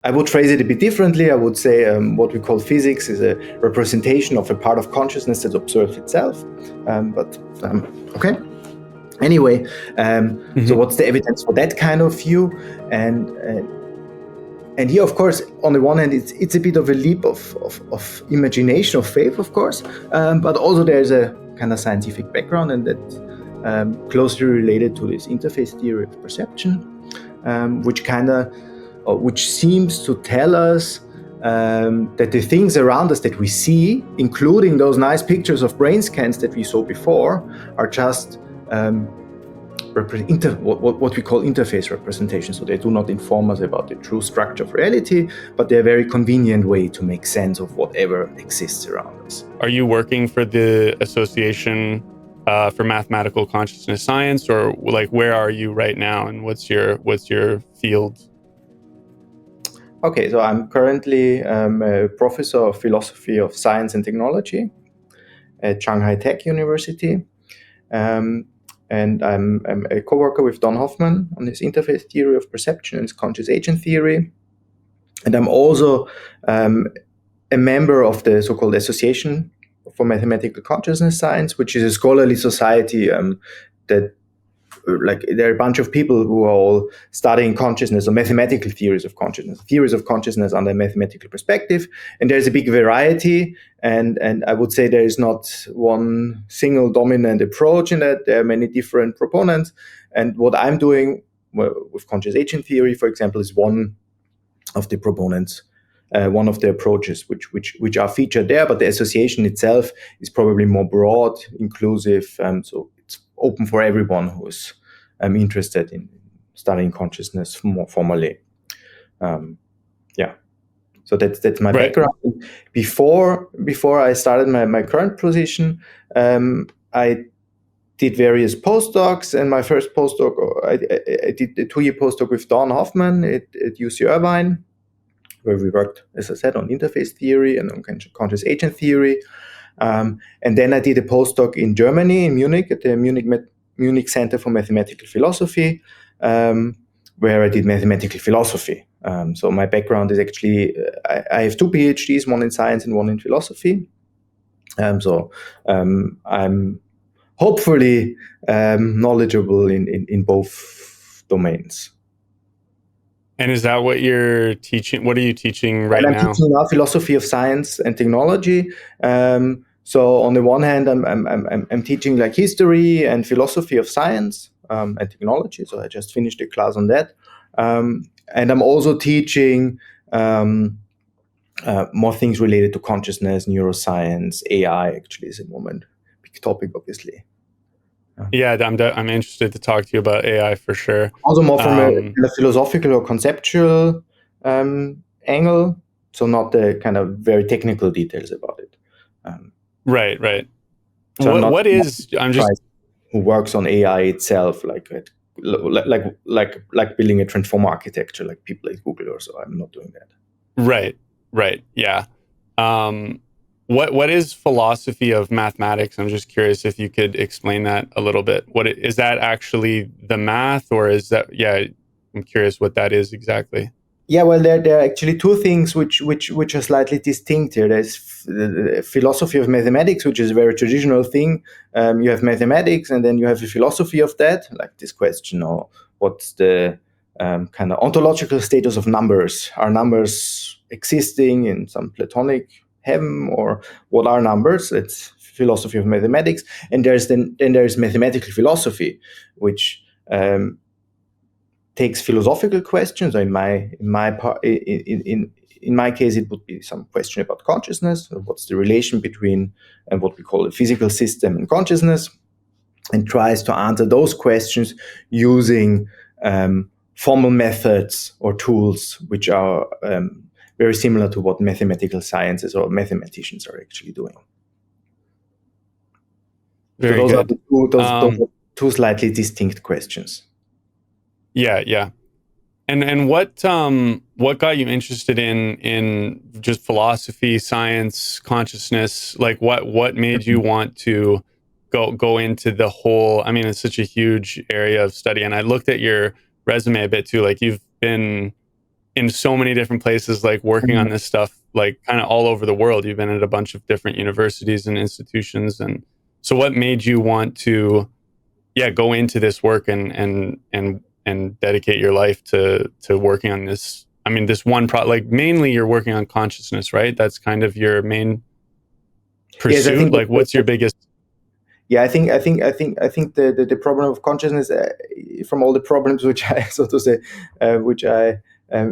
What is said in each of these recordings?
I would phrase it a bit differently. I would say what we call physics is a representation of a part of consciousness that observes itself. Okay. Anyway, so what's the evidence for that kind of view? And here, of course, on the one hand, it's a bit of a leap of imagination, of faith, of course, but also there's a kind of scientific background, and that's closely related to this interface theory of perception, which seems to tell us that the things around us that we see, including those nice pictures of brain scans that we saw before, are just what we call interface representation. So they do not inform us about the true structure of reality, but they're a very convenient way to make sense of whatever exists around us. Are you working for the Association for Mathematical Consciousness Science, or like where are you right now, and what's your field? Okay, so I'm currently a professor of philosophy of science and technology at Shanghai Tech University. And I'm a co-worker with Don Hoffman on his interface theory of perception and his conscious agent theory. And I'm also a member of the so-called Association for Mathematical Consciousness Science, which is a scholarly society that, like, there are a bunch of people who are all studying consciousness or mathematical theories of consciousness under a mathematical perspective. And there's a big variety. And I would say there is not one single dominant approach in that. There are many different proponents. And what I'm doing with conscious agent theory, for example, is one of the proponents, one of the approaches which are featured there. But the association itself is probably more broad, inclusive, so it's open for everyone who is interested in studying consciousness more formally. So that's my background. Before I started my current position, I did various postdocs, and my first postdoc, I did a 2-year postdoc with Don Hoffman at UC Irvine, where we worked, as I said, on interface theory and on conscious agent theory. And then I did a postdoc in Germany, in Munich, at the Munich Center for Mathematical Philosophy, where I did mathematical philosophy. So my background is actually, I have 2 PhDs, one in science and one in philosophy. So I'm hopefully knowledgeable in both domains. And is that what you're teaching? What are you teaching right now? I'm teaching now philosophy of science and technology. So on the one hand, I'm teaching like history and philosophy of science and technology. So I just finished a class on that. And I'm also teaching more things related to consciousness, neuroscience, AI. Actually, is a moment big topic, obviously. Yeah, I'm interested to talk to you about AI for sure. Also more from a philosophical or conceptual angle, so not the kind of very technical details about it. Right. So I'm just who works on AI itself, like building a transformer architecture, like people like Google or so. I'm not doing that. Right. Yeah. What is philosophy of mathematics? I'm just curious if you could explain that a little bit. Is that actually the math, or is that? Yeah, I'm curious what that is exactly. Yeah, well, there are actually 2 things which are slightly distinct here. There's philosophy of mathematics, which is a very traditional thing. You have mathematics, and then you have a philosophy of that, like this question, or what's the kind of ontological status of numbers? Are numbers existing in some Platonic heaven, or what are numbers? It's philosophy of mathematics. And there's mathematical philosophy, which takes philosophical questions. So in my case, it would be some question about consciousness. What's the relation between what we call a physical system and consciousness, and tries to answer those questions using formal methods or tools which are very similar to what mathematical sciences or mathematicians are actually doing. Very so those good. Are 2 slightly distinct questions. Yeah. And what got you interested in just philosophy, science, consciousness? Like what made you want to go into the whole? I mean, it's such a huge area of study, and I looked at your resume a bit too. Like you've been in so many different places, like working Mhm. on this stuff, like kind of all over the world. You've been at a bunch of different universities and institutions. And so what made you want to, yeah, go into this work and dedicate your life to working on this? I mean, this one like mainly you're working on consciousness, right? That's kind of your main Yes, I pursuit. think Like, what's your biggest? yeah, I think the problem of consciousness, from all the problems which I so to say, which I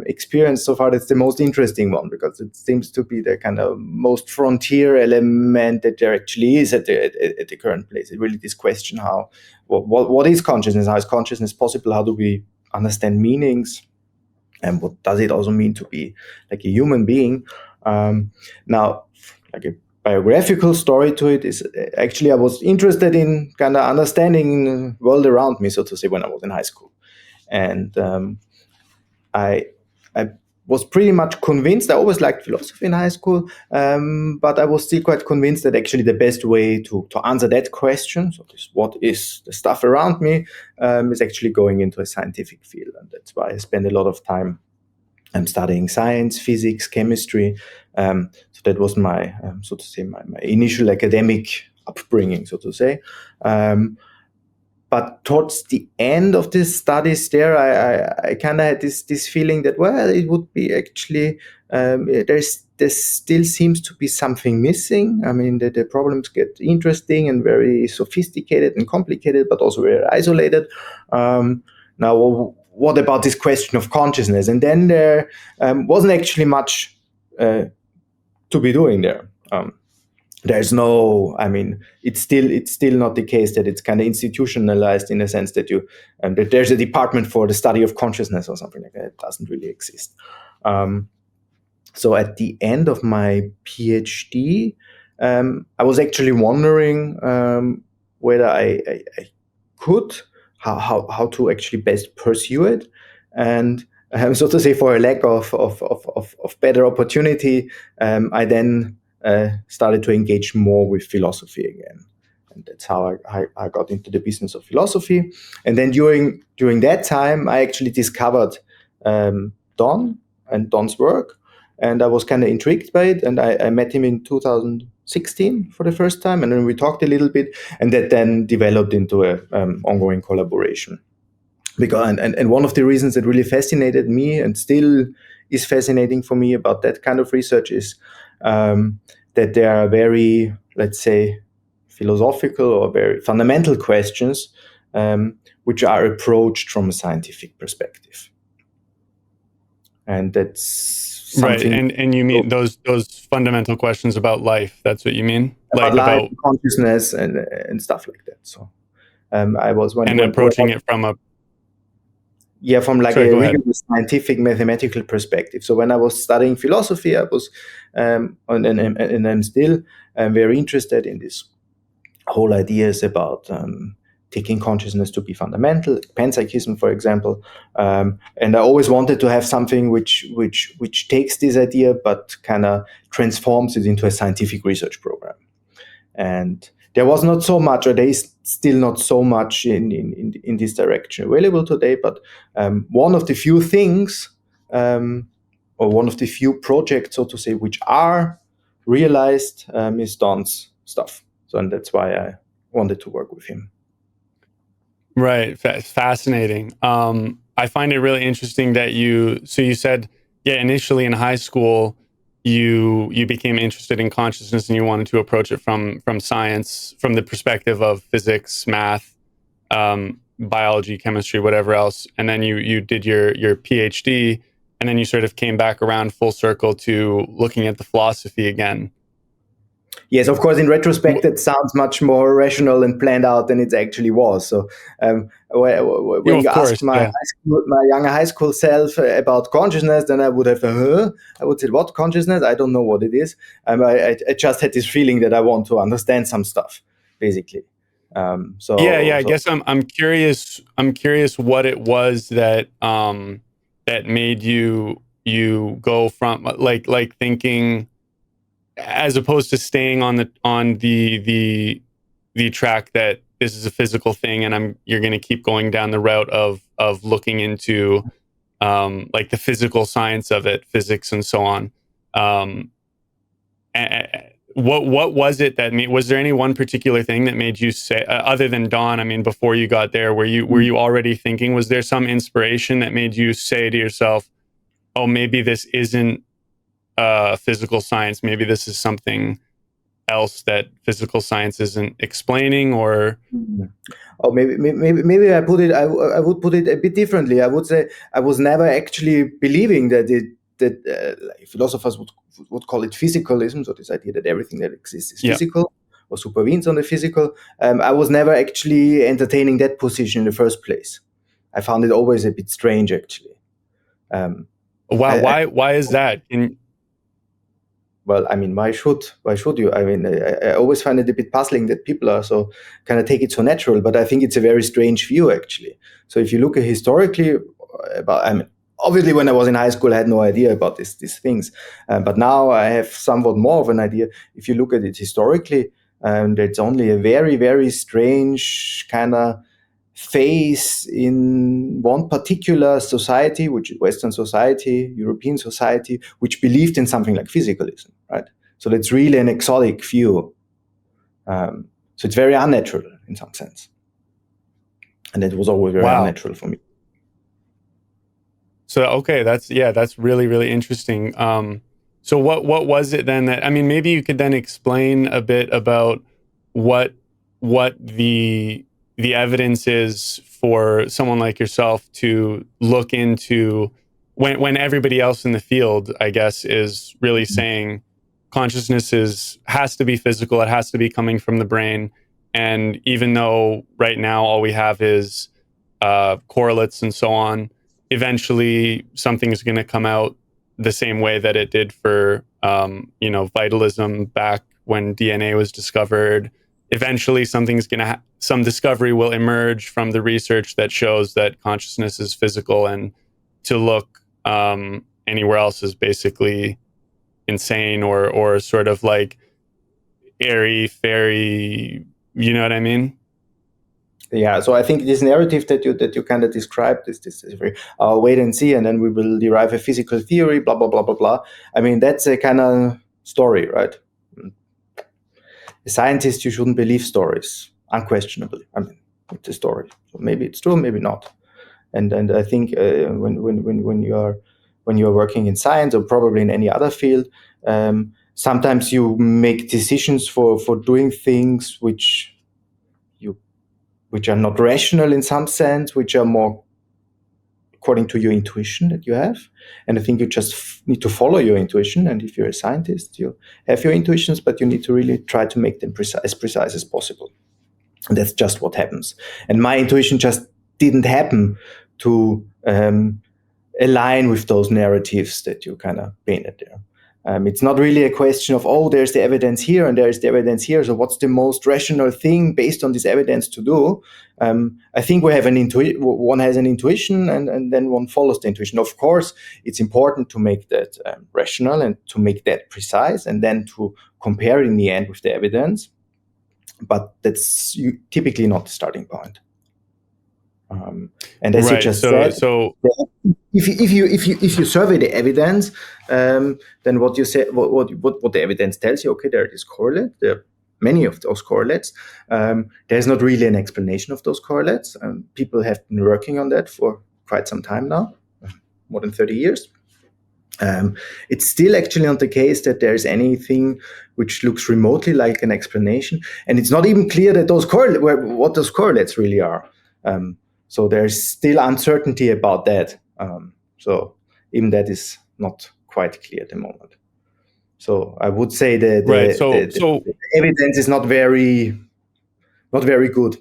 experienced so far, that's the most interesting one, because it seems to be the kind of most frontier element that there actually is at the current place. It really this question how what is consciousness? How is consciousness possible? How do we understand meanings? And what does it also mean to be like a human being? Now, like a biographical story to it is actually I was interested in kind of understanding the world around me, so to say, when I was in high school, and I I was pretty much convinced. I always liked philosophy in high school, but I was still quite convinced that actually the best way to answer that question, so this, what is the stuff around me, is actually going into a scientific field, and that's why I spend a lot of time. I'm studying science, physics, chemistry. So that was my, so to say, my initial academic upbringing, so to say. Um, but towards the end of the studies there, I kind of had this feeling that, well, it would be actually, there still seems to be something missing. I mean, the problems get interesting and very sophisticated and complicated, but also very isolated. Now, what about this question of consciousness? And then there wasn't actually much to be doing there. There's no, I mean, it's still not the case that it's kind of institutionalized in a sense that that there's a department for the study of consciousness or something like that. It doesn't really exist. um, so at the end of my PhD, I was actually wondering whether I could, how to actually best pursue it. And so to say, for a lack of better opportunity, I then started to engage more with philosophy again. And that's how I got into the business of philosophy. And then during that time, I actually discovered Don and Don's work. And I was kind of intrigued by it. And I met him in 2016 for the first time. And then we talked a little bit. And that then developed into a ongoing collaboration. Because and one of the reasons that really fascinated me and still is fascinating for me about that kind of research is that there are very, let's say, philosophical or very fundamental questions which are approached from a scientific perspective, and that's Right. something And you mean those fundamental questions about life? That's what you mean? about Like life, about, consciousness, and stuff like that. So I was and when approaching it from a, yeah, from like sorry, a go ahead. rigorous scientific mathematical perspective. So when I was studying philosophy, I was and I'm still very interested in this whole ideas about taking consciousness to be fundamental, panpsychism, for example. And I always wanted to have something which takes this idea but kind of transforms it into a scientific research program. And there was not so much, or there is still not so much in this direction available today. But one of the few things, or one of the few projects, so to say, which are realized is Don's stuff. So, and that's why I wanted to work with him. Right. Fascinating. I find it really interesting that so you said, yeah, initially in high school, you became interested in consciousness and you wanted to approach it from science, from the perspective of physics, math, biology, chemistry, whatever else. And then you did your PhD, and then you sort of came back around full circle to looking at the philosophy again. Yes, of course, in retrospect, Wh- it sounds much more rational and planned out than it actually was. So, when Of you ask course, my yeah. my younger high school self about consciousness, then I would have, I would say, what consciousness? I don't know what it is. I just had this feeling that I want to understand some stuff, basically. Yeah. I So guess I'm curious. I'm curious what it was that that made you go from like thinking, as opposed to staying on the track that this is a physical thing and you're going to keep going down the route of looking into like the physical science of it, physics and so on. Um, what was it that was there any one particular thing that made you say, other than Dawn? I mean, before you got there, were you already thinking? Was there some inspiration that made you say to yourself, "Oh, maybe this isn't physical science. Maybe this is something else that physical science isn't explaining"? Or or maybe I would put it a bit differently. I would say I was never actually believing that philosophers would call it physicalism, so this idea that everything that exists is yeah. physical or supervenes on the physical. I was never actually entertaining that position in the first place. I found it always a bit strange, actually. Wow. I, Why is that? well, I mean, why should you? I mean, I always find it a bit puzzling that people are so kind of take it so natural, but I think it's a very strange view, actually. So if you look at historically about, I mean, obviously when I was in high school, I had no idea about these things, but now I have somewhat more of an idea. If you look at it historically, it's only a very, very strange kind of phase in one particular society, which is Western society, European society, which believed in something like physicalism, right? So that's really an exotic view. So it's very unnatural in some sense. And it was always very Wow. unnatural for me. So okay, that's really, really interesting. So what was it then that, I mean, maybe you could then explain a bit about what the evidence is for someone like yourself to look into, when everybody else in the field, I guess, is really saying consciousness has to be physical, it has to be coming from the brain. And even though right now all we have is correlates and so on, eventually something is going to come out the same way that it did for vitalism back when DNA was discovered. Eventually something's going to some discovery will emerge from the research that shows that consciousness is physical, and to look anywhere else is basically insane or sort of like airy fairy, you know what I mean? Yeah, so I think this narrative that you kind of described this is very wait and see, and then we will derive a physical theory, blah blah blah blah blah. I mean, that's a kind of story, right? A scientist, you shouldn't believe stories, unquestionably. I mean, it's a story, so maybe it's true, maybe not. And I think when you are working in science or probably in any other field, sometimes you make decisions for doing things which are not rational in some sense, which are more according to your intuition that you have. And I think you just need to follow your intuition. And if you're a scientist, you have your intuitions, but you need to really try to make them as precise as possible. And that's just what happens. And my intuition just didn't happen to align with those narratives that you kind of painted there. It's not really a question of, oh, there's the evidence here and there's the evidence here, so what's the most rational thing based on this evidence to do? I think we have one has an intuition, and then one follows the intuition. Of course, it's important to make that rational and to make that precise, and then to compare in the end with the evidence. But that's typically not the starting point. And as Right. you just So said, if you survey the evidence, then what you say, what the evidence tells you, okay, there are these correlates. There are many of those correlates. There's not really an explanation of those correlates. People have been working on that for quite some time now, more than 30 years. It's still actually not the case that there's anything which looks remotely like an explanation, and it's not even clear that what those correlates really are. So there's still uncertainty about that. So even that is not quite clear at the moment. So I would say that right. the evidence is not very good.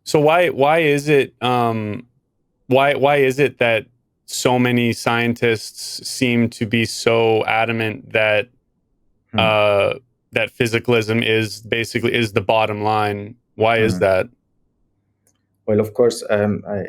So why is it why is it that so many scientists seem to be so adamant that that physicalism is the bottom line? Why is that? Well, of course, I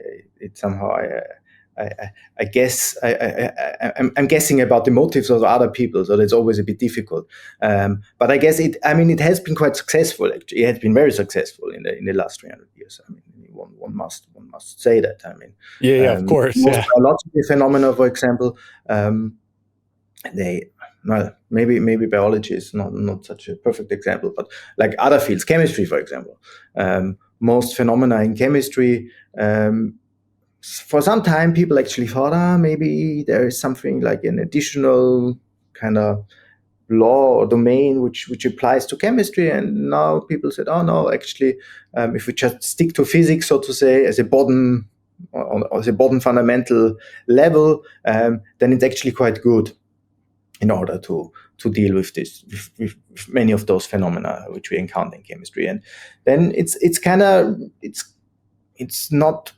guess I'm guessing about the motives of other people, so that's always a bit difficult. But I guess it has been quite successful. Actually, it has been very successful in the last 300 years. I mean, one must say that. I mean, yeah, of course, most yeah, biological phenomena, for example, they well, maybe biology is not such a perfect example, but like other fields, chemistry, for example, most phenomena in chemistry. For some time, people actually thought, maybe there is something like an additional kind of law or domain which applies to chemistry. And now people said, oh no, actually, if we just stick to physics, so to say, as a bottom fundamental level, then it's actually quite good in order to deal with this with many of those phenomena which we encounter in chemistry. And then it's not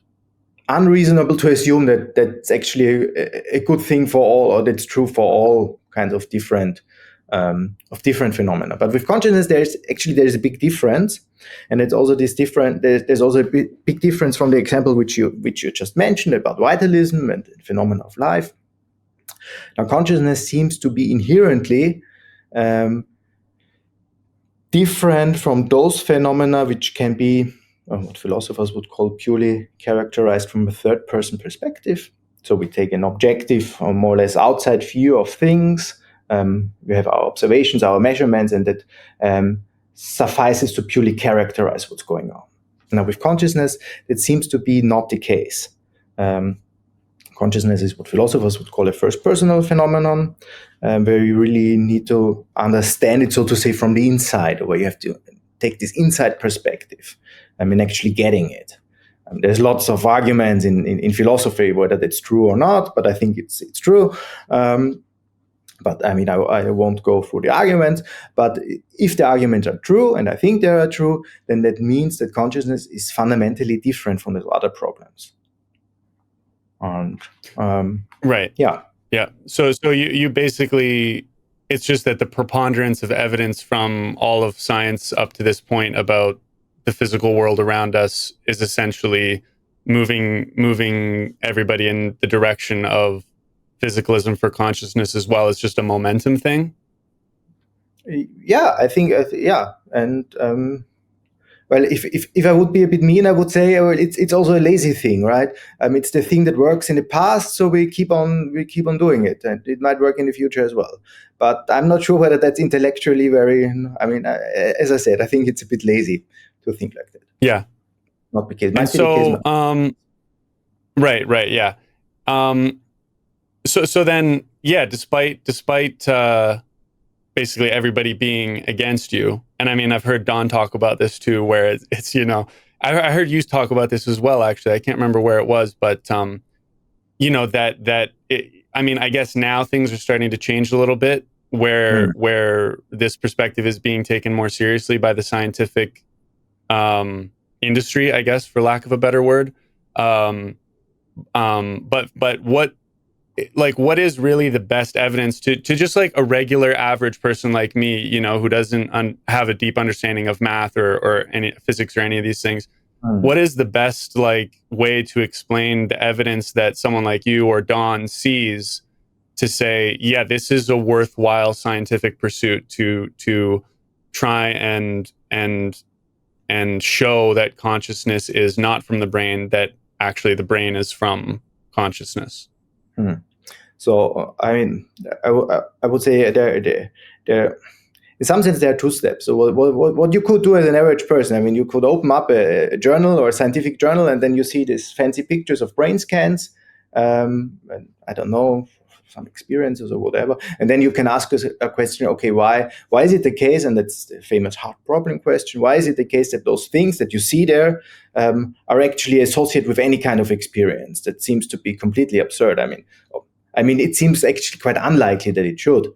unreasonable to assume that that's actually a good thing for all, or that's true for all kinds of different phenomena. But with consciousness, there's a big difference, and it's also this different. There's also a big difference from the example which you just mentioned about vitalism and the phenomena of life. Now, consciousness seems to be inherently different from those phenomena which can be what philosophers would call purely characterized from a third-person perspective. So we take an objective or more or less outside view of things. We have our observations, our measurements, and that suffices to purely characterize what's going on. Now, with consciousness, it seems to be not the case. Consciousness is what philosophers would call a first-personal phenomenon, where you really need to understand it, so to say, from the inside, where you have to take this inside perspective. Actually getting it. There's lots of arguments in philosophy whether that's true or not, but I think it's true. But I won't go through the arguments. But if the arguments are true, and I think they are true, then that means that consciousness is fundamentally different from those other problems. And right, yeah. So you basically, it's just that the preponderance of evidence from all of science up to this point about the physical world around us is essentially moving everybody in the direction of physicalism for consciousness, as well as just a momentum thing. Yeah, I think yeah, and well, if I would be a bit mean, I would say, well, it's also a lazy thing, right? It's the thing that works in the past, so we keep on doing it, and it might work in the future as well. But I'm not sure whether that's intellectually very. As I said, I think it's a bit lazy to think like that. Yeah, not the case. And so, right, yeah. So then, yeah, despite basically everybody being against you. And I've heard Don talk about this too, where it's I heard you talk about this as well, actually. I can't remember where it was, but, I guess now things are starting to change a little bit where this perspective is being taken more seriously by the scientific industry, I guess, for lack of a better word. But what is really the best evidence to just like a regular average person like me, who doesn't have a deep understanding of math or any physics or any of these things? What is the best way to explain the evidence that someone like you or Don sees to say, yeah, this is a worthwhile scientific pursuit to try and show that consciousness is not from the brain, that actually the brain is from consciousness? So, I would say there in some sense there are two steps. So what you could do as an average person, you could open up a journal or a scientific journal, and then you see these fancy pictures of brain scans, and I don't know, some experiences or whatever, and then you can ask us a question. Okay, why is it the case? And that's the famous hard problem question. Why is it the case that those things that you see there are actually associated with any kind of experience? That seems to be completely absurd. It seems actually quite unlikely that it should.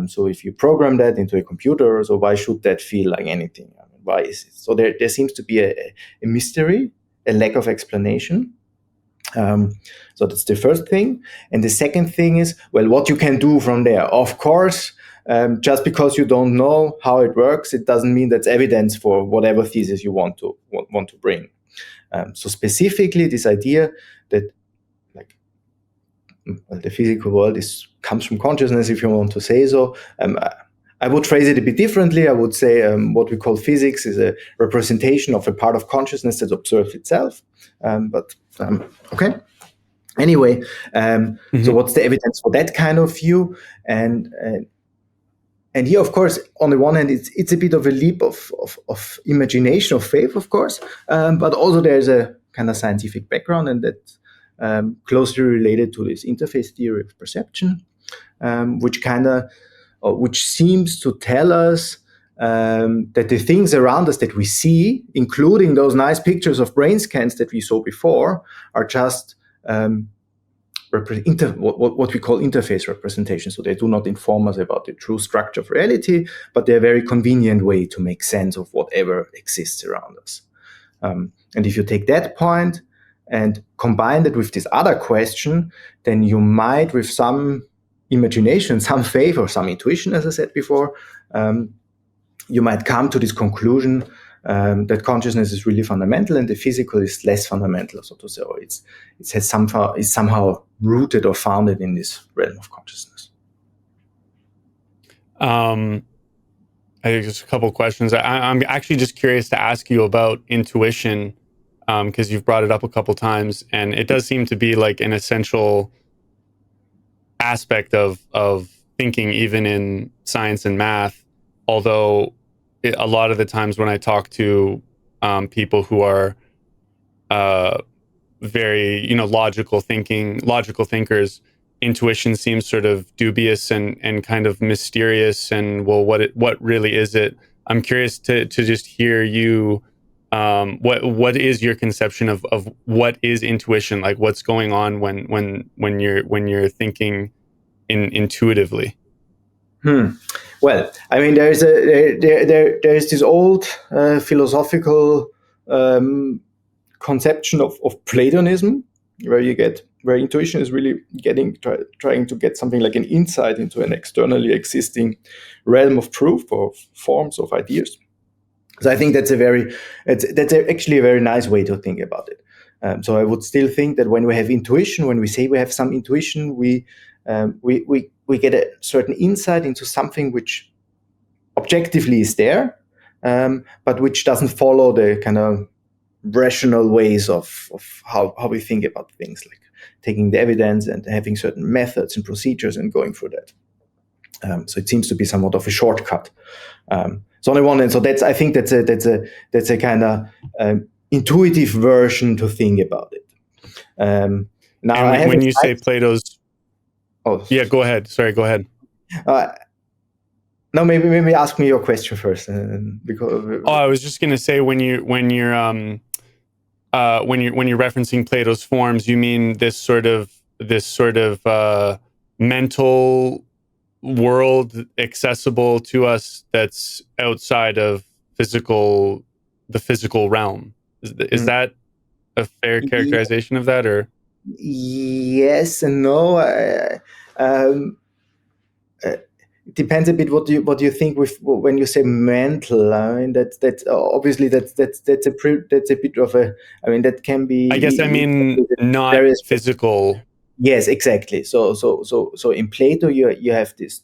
So if you program that into a computer, so why should that feel like anything? Why is it? So there seems to be a mystery, a lack of explanation. So that's the first thing. And the second thing is, well, what you can do from there. Of course, just because you don't know how it works, it doesn't mean that's evidence for whatever thesis you want to bring. So specifically, this idea that the physical world comes from consciousness, if you want to say so. I would phrase it a bit differently. I would say what we call physics is a representation of a part of consciousness that observes itself. Okay. Anyway, so what's the evidence for that kind of view? And here, of course, on the one hand, it's a bit of a leap of imagination, of faith, of course, but also there's a kind of scientific background, and that's closely related to this interface theory of perception, which seems to tell us that the things around us that we see, including those nice pictures of brain scans that we saw before, are just what we call interface representation. So they do not inform us about the true structure of reality, but they're a very convenient way to make sense of whatever exists around us. And if you take that point and combine it with this other question, then you might, with some imagination, some faith, or some intuition, as I said before, you might come to this conclusion that consciousness is really fundamental and the physical is less fundamental, so to say, or is somehow rooted or founded in this realm of consciousness. I think just a couple of questions. I'm actually just curious to ask you about intuition, because you've brought it up a couple times, and it does seem to be like an essential aspect of thinking, even in science and math. Although a lot of the times when I talk to people who are very, logical thinkers, intuition seems sort of dubious and kind of mysterious. And well, what really is it? I'm curious to just hear you. What is your conception of what is intuition? Like, what's going on when you're thinking intuitively? Well, I mean, there's this old philosophical conception of Platonism, where intuition is really trying to get something like an insight into an externally existing realm of proof, or forms of ideas. So I think that's actually a very nice way to think about it. So I would still think that when we have intuition, when we say we have some intuition, we get a certain insight into something which objectively is there, but which doesn't follow the kind of rational ways of how we think about things, like taking the evidence and having certain methods and procedures and going through that. So it seems to be somewhat of a shortcut. So on the one hand, I think that's a kind of intuitive version to think about it. Now, and when you say Plato's, yeah, go ahead. Sorry, go ahead. No, maybe ask me your question first, because. I was just going to say when you're referencing Plato's forms, you mean this sort of mental world accessible to us that's outside of the physical realm. Is that a fair characterization of that, or? Yes and no. It depends a bit what you think with when you say mental. I mean that's obviously that's a bit of a. I mean that can be. I guess I mean not physical. Yes, exactly. So in Plato you have this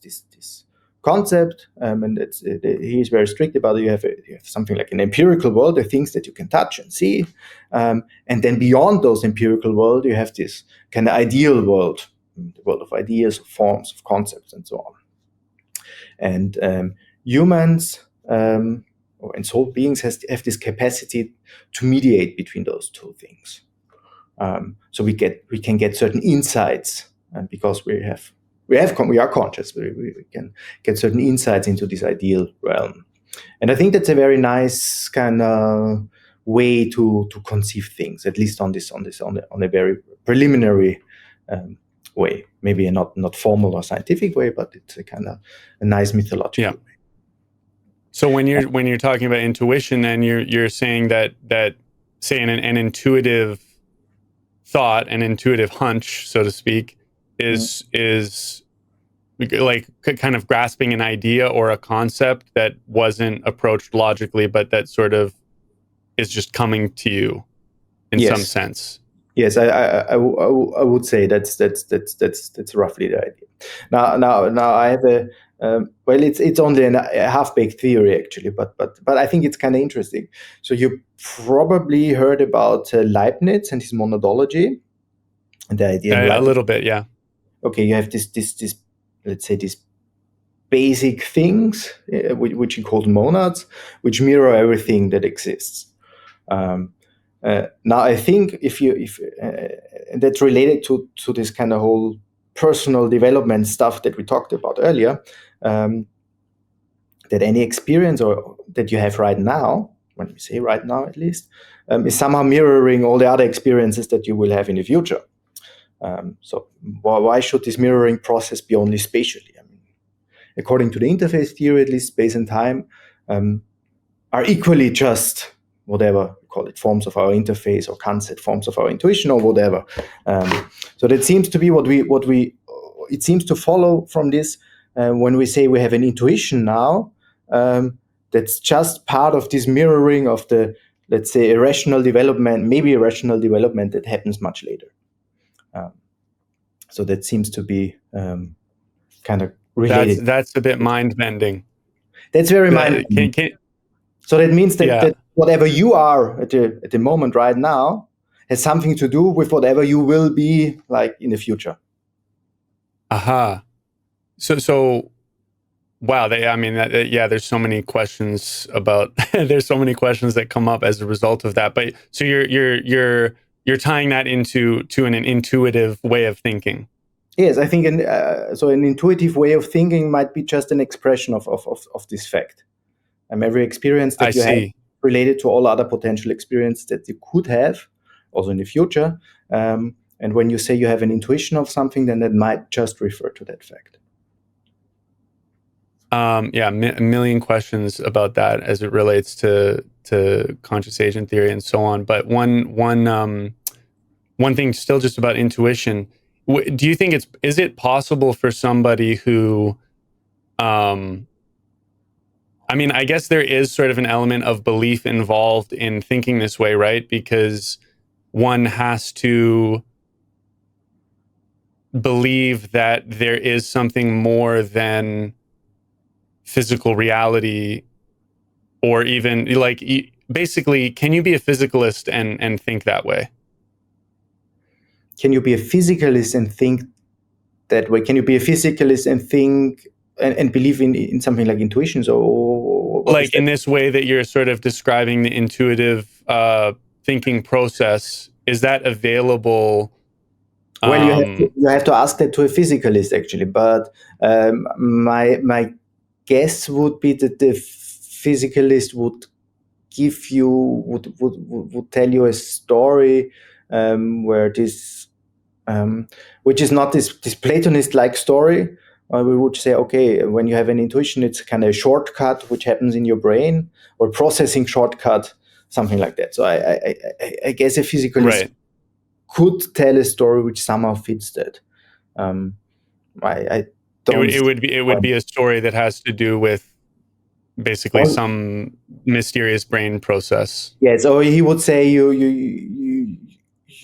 concept, and he's very strict about it. You have something like an empirical world, the things that you can touch and see, and then beyond those empirical world, you have this kind of ideal world, the world of ideas, of forms, of concepts, and so on. And humans and soul beings have this capacity to mediate between those two things. So we can get certain insights, because we are conscious. We can get certain insights into this ideal realm, and I think that's a very nice kind of way to conceive things, at least on a very preliminary way. Maybe a not formal or scientific way, but it's a kind of a nice mythological way. So when you're talking about intuition, then you're saying that say an intuitive thought, an intuitive hunch, so to speak, is like kind of grasping an idea or a concept that wasn't approached logically, but that sort of is just coming to you in some sense. Yes, I would say that's roughly the idea. Now I have well, it's only a half-baked theory actually, but I think it's kind of interesting. So you probably heard about Leibniz and his monadology, and the idea in A Leibniz. little bit, yeah. Okay, you have this let's say these basic things which he called monads, which mirror everything that exists. Now, I think if that's related to this kind of whole personal development stuff that we talked about earlier, that any experience or that you have right now, when we say right now at least, is somehow mirroring all the other experiences that you will have in the future. So why should this mirroring process be only spatially? I mean, according to the interface theory, at least space and time are equally just whatever you call it, forms of our interface or concept, forms of our intuition or whatever. So that seems to be what we it seems to follow from this when we say we have an intuition now. That's just part of this mirroring of the, let's say, irrational development, maybe irrational development that happens much later. So that seems to be kind of related. That's a bit mind-bending. That's very mind-bending. So that means that whatever you are at the moment right now has something to do with whatever you will be like in the future. Aha. So wow, there's so many questions about there's so many questions that come up as a result of that. But so you're tying that into an intuitive way of thinking. Yes, I think so an intuitive way of thinking might be just an expression of this fact. Every experience that you have related to all other potential experiences that you could have also in the future. And when you say you have an intuition of something, then that might just refer to that fact. A million questions about that as it relates to conscious agent theory and so on. But one thing still just about intuition. Do you think is it possible for somebody who, I guess there is sort of an element of belief involved in thinking this way, right? Because one has to believe that there is something more than physical reality, or even like basically, can you be a physicalist and think that way? Can you be a physicalist and think that way? Can you be a physicalist and think and believe in something like intuition? So like in this way that you're sort of describing the intuitive thinking process, is that available? Well, you have to ask that to a physicalist actually, but my guess would be that the physicalist would give you would tell you a story where this which is not this Platonist like story. We would say, okay, when you have an intuition, it's kind of a shortcut which happens in your brain, or processing shortcut, something like that. So I guess a physicalist could tell a story which somehow fits that. I don't. It would be a story that has to do with basically some mysterious brain process. Yeah. So he would say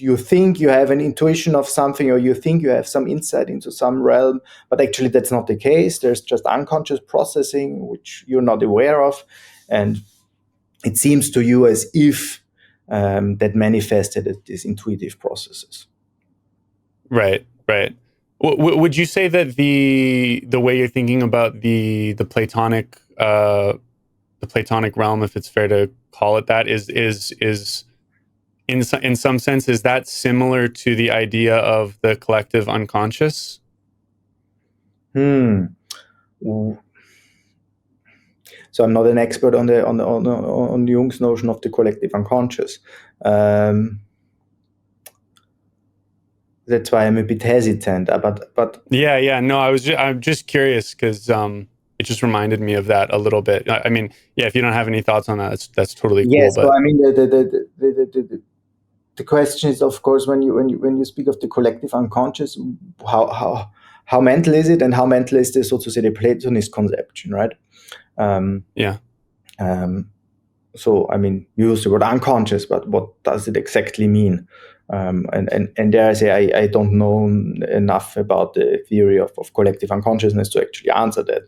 you think you have an intuition of something, or you think you have some insight into some realm, but actually that's not the case. There's just unconscious processing which you're not aware of, and it seems to you as if that manifested as these intuitive processes. Right. Would you say that the way you're thinking about the Platonic realm, if it's fair to call it that, is in some sense, is that similar to the idea of the collective unconscious? So I'm not an expert on Jung's notion of the collective unconscious. That's why I'm a bit hesitant. But no, I'm just curious because it just reminded me of that a little bit. I mean, if you don't have any thoughts on that, that's totally cool. Yes, but I mean the question is, of course, when you speak of the collective unconscious, how mental is it, and how mental is the, so to say, the Platonist conception, right? so I mean, you use the word unconscious, but what does it exactly mean? And there I say I don't know enough about the theory of collective unconsciousness to actually answer that.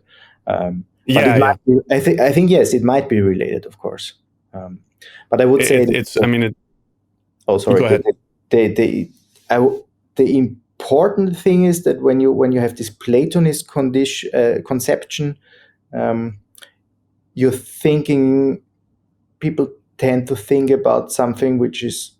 But it Yeah. might be, I think yes, it might be related, of course. But I would say It's, I mean, oh, sorry. go ahead. The important thing is that when you have this Platonist conception, um, you're thinking, people tend to think about something which is,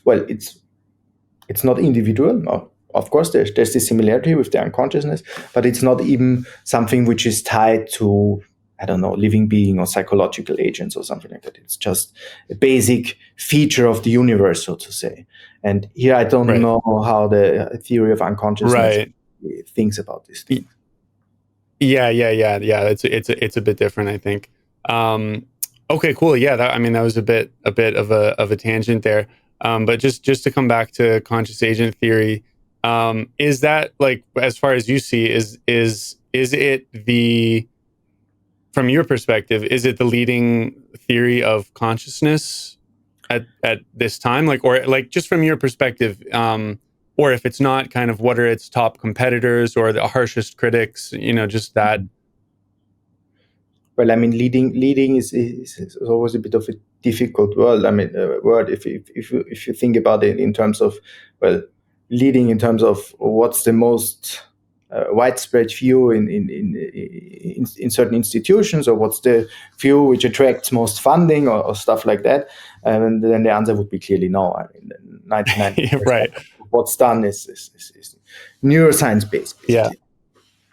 well, it's not individual. No, of course, there's this similarity with the unconsciousness, but it's not even something which is tied to, I don't know, living being or psychological agents or something like that. It's just a basic feature of the universe, so to say. And here I don't Right. know how the theory of unconsciousness Right. thinks about this thing. Yeah. It's a bit different, I think. Okay, cool. Yeah, I mean, that was a bit of a tangent there. But just to come back to conscious agent theory, is that, like, as far as you see, is it the, from your perspective, is it the leading theory of consciousness at this time? Like, or like, just from your perspective, or if it's not, kind of what are its top competitors or the harshest critics? Just that. Well, I mean, leading is always a bit of a difficult word. I mean, word if you think about it in terms of, well, leading in terms of what's the most widespread view in certain institutions, or what's the view which attracts most funding, or stuff like that, and then the answer would be clearly no. I mean, 99% Right. of what's done is neuroscience based, Yeah. basically.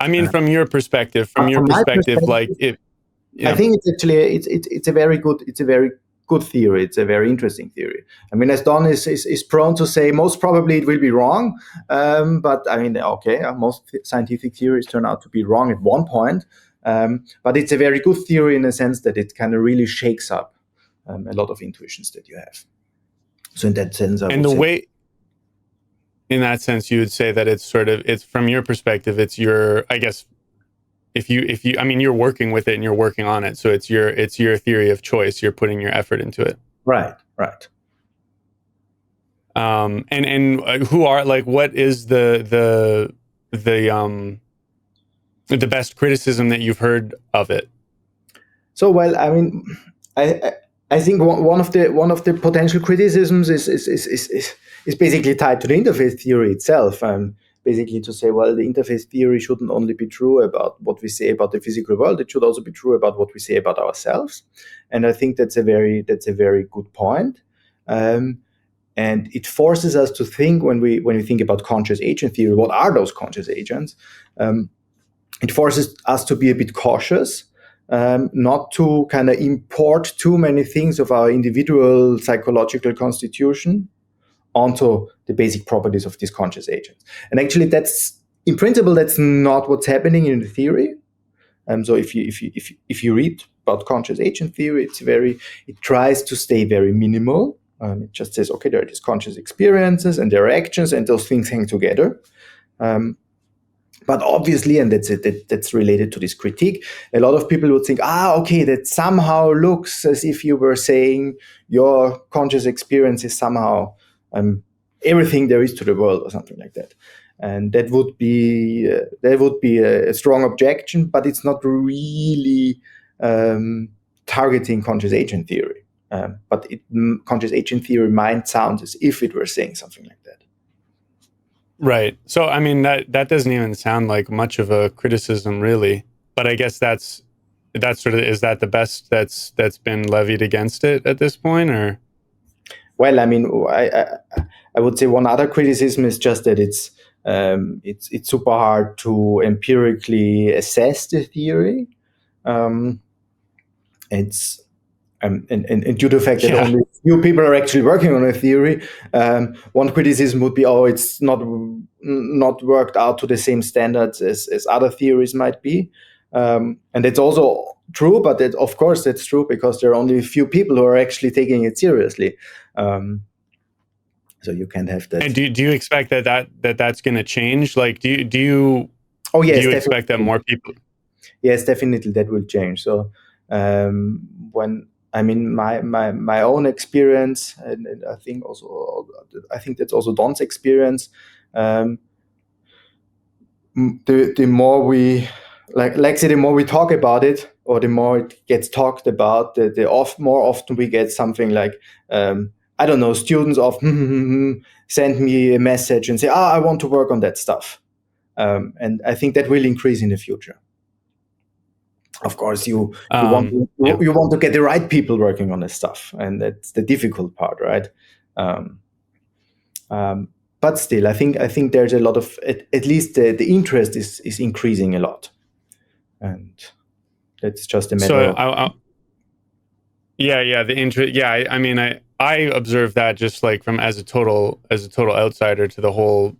I mean, from your From my perspective, like, perspective, it, I yeah. think it's actually it's a very good theory. It's a very interesting theory. I mean, as Don is prone to say, most probably it will be wrong. But I mean, okay, most scientific theories turn out to be wrong at one point. But it's a very good theory in the sense that it kind of really shakes up a lot of intuitions that you have. So in that sense, I And would the say, way, in that sense, you would say that it's sort of, it's from your perspective, it's your, I guess, if you, I mean, you're working with it and you're working on it, so it's your theory of choice. You're putting your effort into it. right, right. And who are, like, what is the best criticism that you've heard of it? So, well, I mean, I I think one of the potential criticisms is basically tied to the interface theory itself. Basically to say, well, the interface theory shouldn't only be true about what we say about the physical world; it should also be true about what we say about ourselves. And I think that's a very good point. Um, and it forces us to think, when we think about conscious agent theory, what are those conscious agents? Um, it forces us to be a bit cautious, not to kind of import too many things of our individual psychological constitution onto the basic properties of these conscious agents. And actually, that's, in principle, that's not what's happening in the theory. So if you read about conscious agent theory, it tries to stay very minimal. It just says, okay, there are these conscious experiences and there are actions, and those things hang together. But obviously, and that's related to this critique, a lot of people would think, okay, that somehow looks as if you were saying your conscious experience is somehow everything there is to the world, or something like that. And that would be a strong objection, but it's not really targeting conscious agent theory. But conscious agent theory might sound as if it were saying something like that. Right. So, I mean, that doesn't even sound like much of a criticism, really. But I guess that's sort of, is that the best that's been levied against it at this point, or? Well, I mean, I would say one other criticism is just that it's super hard to empirically assess the theory. Um, it's and due to the fact that Yeah. only few people are actually working on a theory, one criticism would be, it's not worked out to the same standards as other theories might be, and it's also true. But of course, that's true because there are only a few people who are actually taking it seriously. Um, so you can't have And that. do you expect that's going to change? Like, Oh do yes, you expect that definitely. more people? Yes, definitely that will change. So when I mean, my own experience, and I think that's also Don's experience. Um, the more we say, the more we talk about it, or the more it gets talked about, the more often we get something like, I don't know, students of send me a message and say, I want to work on that stuff, and I think that will increase in the future. Of course, you Yeah. want to get the right people working on this stuff, and that's the difficult part, right? Um, but still, I think there's a lot of, at least the interest is increasing a lot, and it's just a matter So of. yeah, the interest. Yeah, I mean, I observe that just like from as a total outsider to the whole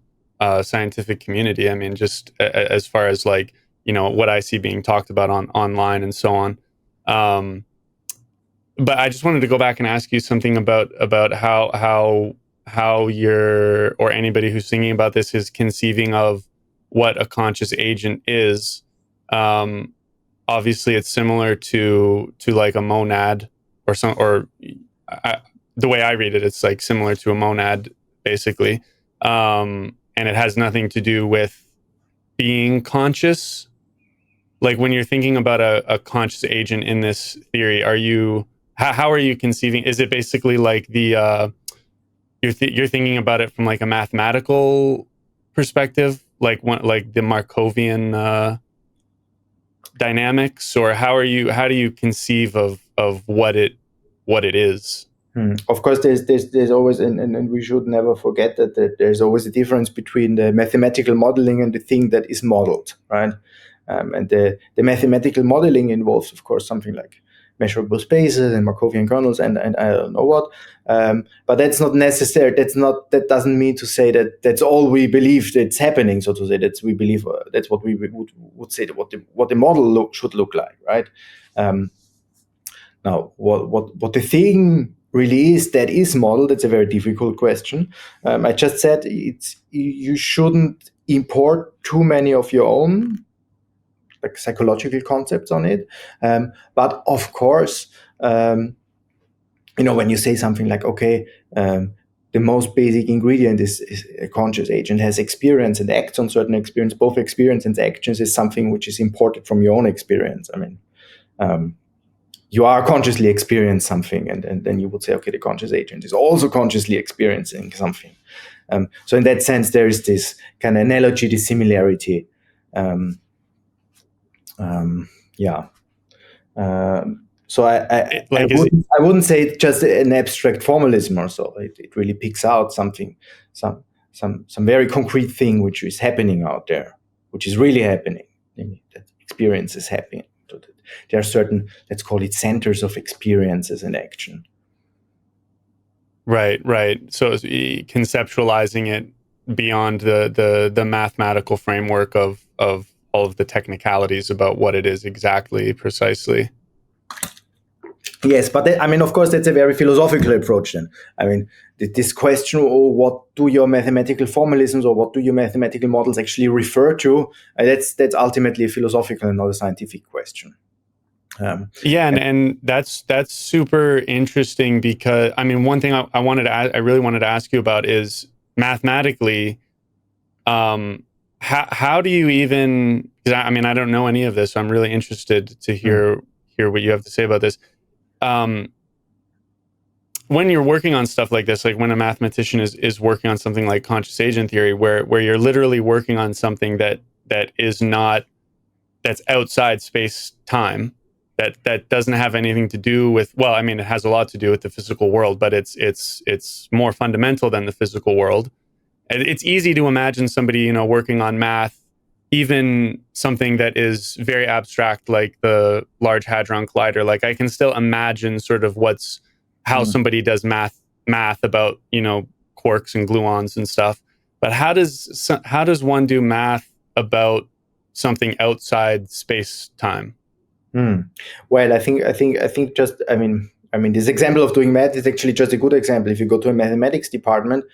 scientific community. I mean, just as far as like what I see being talked about on online and so on. Um, but I just wanted to go back and ask you something about how you're, or anybody who's thinking about this, is conceiving of what a conscious agent is. Um, Obviously it's similar to like a monad or some, or the way I read it, it's like similar to a monad basically, and it has nothing to do with being conscious. Like when you're thinking about a conscious agent in this theory, how are you conceiving? Is it basically like you're thinking about it from like a mathematical perspective, like like the Markovian dynamics, or how do you conceive of what it is? Of course, there's always, and we should never forget that there's always a difference between the mathematical modeling and the thing that is modeled, right? And the mathematical modeling involves, of course, something like measurable spaces and Markovian kernels and I don't know what. But that's not necessary. That doesn't mean to say that that's all we believe that's happening. So to say, that's we believe that's what we would say that what the model should look like, right? Now, what the thing really is that is modeled, that's a very difficult question. I just said you shouldn't import too many of your own like psychological concepts on it. But of course, when you say something like, okay, the most basic ingredient is a conscious agent has experience and acts on certain experience. Both experience and actions is something which is imported from your own experience. I mean, you are consciously experience something, and then you would say, okay, the conscious agent is also consciously experiencing something. So in that sense, there is this kind of analogy, this similarity. Yeah. So I wouldn't say it's just an abstract formalism or so. It really picks out something, some very concrete thing which is happening out there, which is really happening. That experience is happening. There are certain, let's call it, centers of experiences and action. Right. So conceptualizing it beyond the mathematical framework of all of the technicalities about what it is exactly, precisely. Yes, but of course, that's a very philosophical approach then. I mean, this question, what do your mathematical formalisms or what do your mathematical models actually refer to, that's ultimately a philosophical and not a scientific question. And that's super interesting, because one thing I really wanted to ask you about is mathematically, how do you even, because I don't know any of this, so I'm really interested to hear what you have to say about this. When you're working on stuff like this, like when a mathematician is working on something like conscious agent theory, where you're literally working on something that is not, that's outside space time, that doesn't have anything to do with, well, it has a lot to do with the physical world, but it's more fundamental than the physical world. It's easy to imagine somebody, working on math, even something that is very abstract, like the Large Hadron Collider. Like I can still imagine sort of how somebody does math about, quarks and gluons and stuff. But how does one do math about something outside space time? Well, I think just, this example of doing math is actually just a good example. If you go to a mathematics department,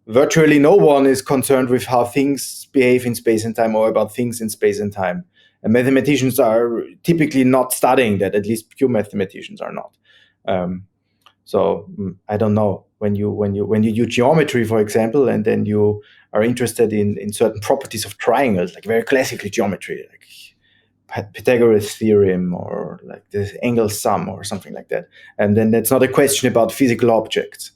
virtually no one is concerned with how things behave in space and time or about things in space and time. And mathematicians are typically not studying that. At least pure mathematicians are not. So I don't know, when you do geometry, for example, and then you are interested in certain properties of triangles, like very classically geometry, like Pythagoras theorem or like the angle sum or something like that, and then that's not a question about physical objects.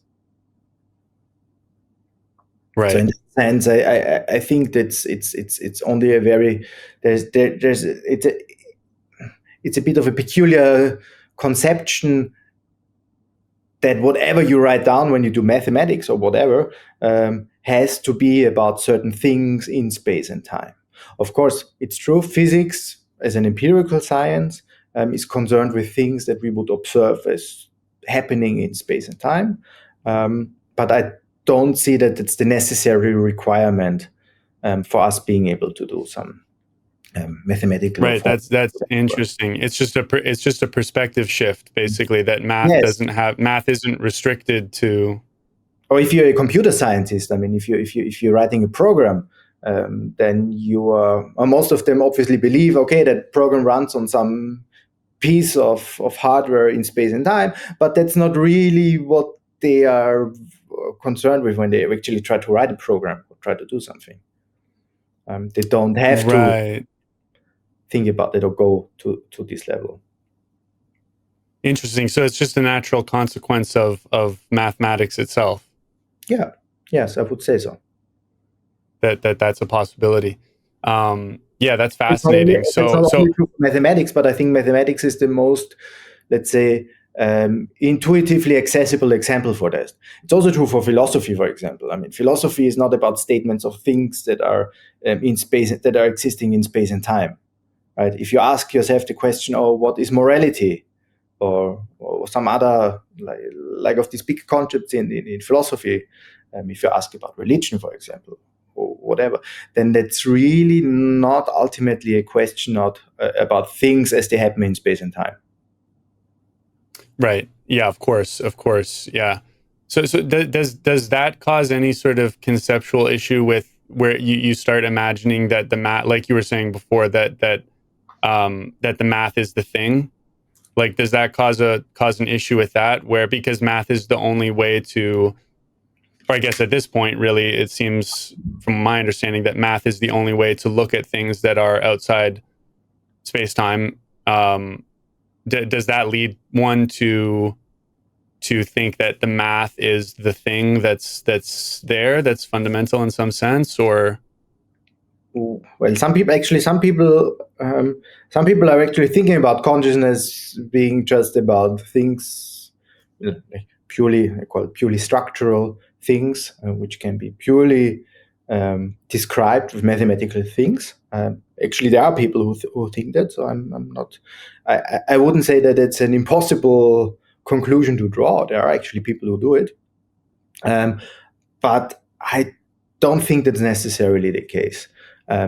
Right. So in that sense, I think that it's only a very it's a bit of a peculiar conception that whatever you write down when you do mathematics or whatever has to be about certain things in space and time. Of course, it's true, physics as an empirical science is concerned with things that we would observe as happening in space and time. But I don't see that it's the necessary requirement for us being able to do some mathematical. Right. That's interesting. It's just a perspective shift, basically, that math isn't restricted to. Or if you're a computer scientist, I mean, if you're writing a program, then you are. Most of them obviously believe, okay, that program runs on some piece of hardware in space and time, but that's not really what they are concerned with when they actually try to write a program or try to do something. They don't have to think about it or go to this level. Interesting. So it's just a natural consequence of mathematics itself. Yeah. Yes, I would say so. That's a possibility. Yeah, that's fascinating. It's not only true for mathematics, but I think mathematics is the most, let's say, intuitively accessible example for that. It's also true for philosophy, for example. I mean, philosophy is not about statements of things that are in space, that are existing in space and time, right? If you ask yourself the question, "Oh, what is morality?" or some other like of these big concepts in philosophy, if you ask about religion, for example, or whatever, then that's really not ultimately a question about things as they happen in space and time. Right. Yeah, of course. Yeah. So does that cause any sort of conceptual issue with where you start imagining that the math, like you were saying before, that the math is the thing? Like, does that cause an issue with that, where because math is the only way to, or I guess at this point, really, it seems from my understanding that math is the only way to look at things that are outside space-time. Does that lead one to think that the math is the thing that's fundamental in some sense? Or well, some people are actually thinking about consciousness being just about things, purely, I call it purely structural things, which can be purely described with mathematical things. Actually, there are people who think that. So I'm not. I wouldn't say that it's an impossible conclusion to draw. There are actually people who do it, but I don't think that's necessarily the case.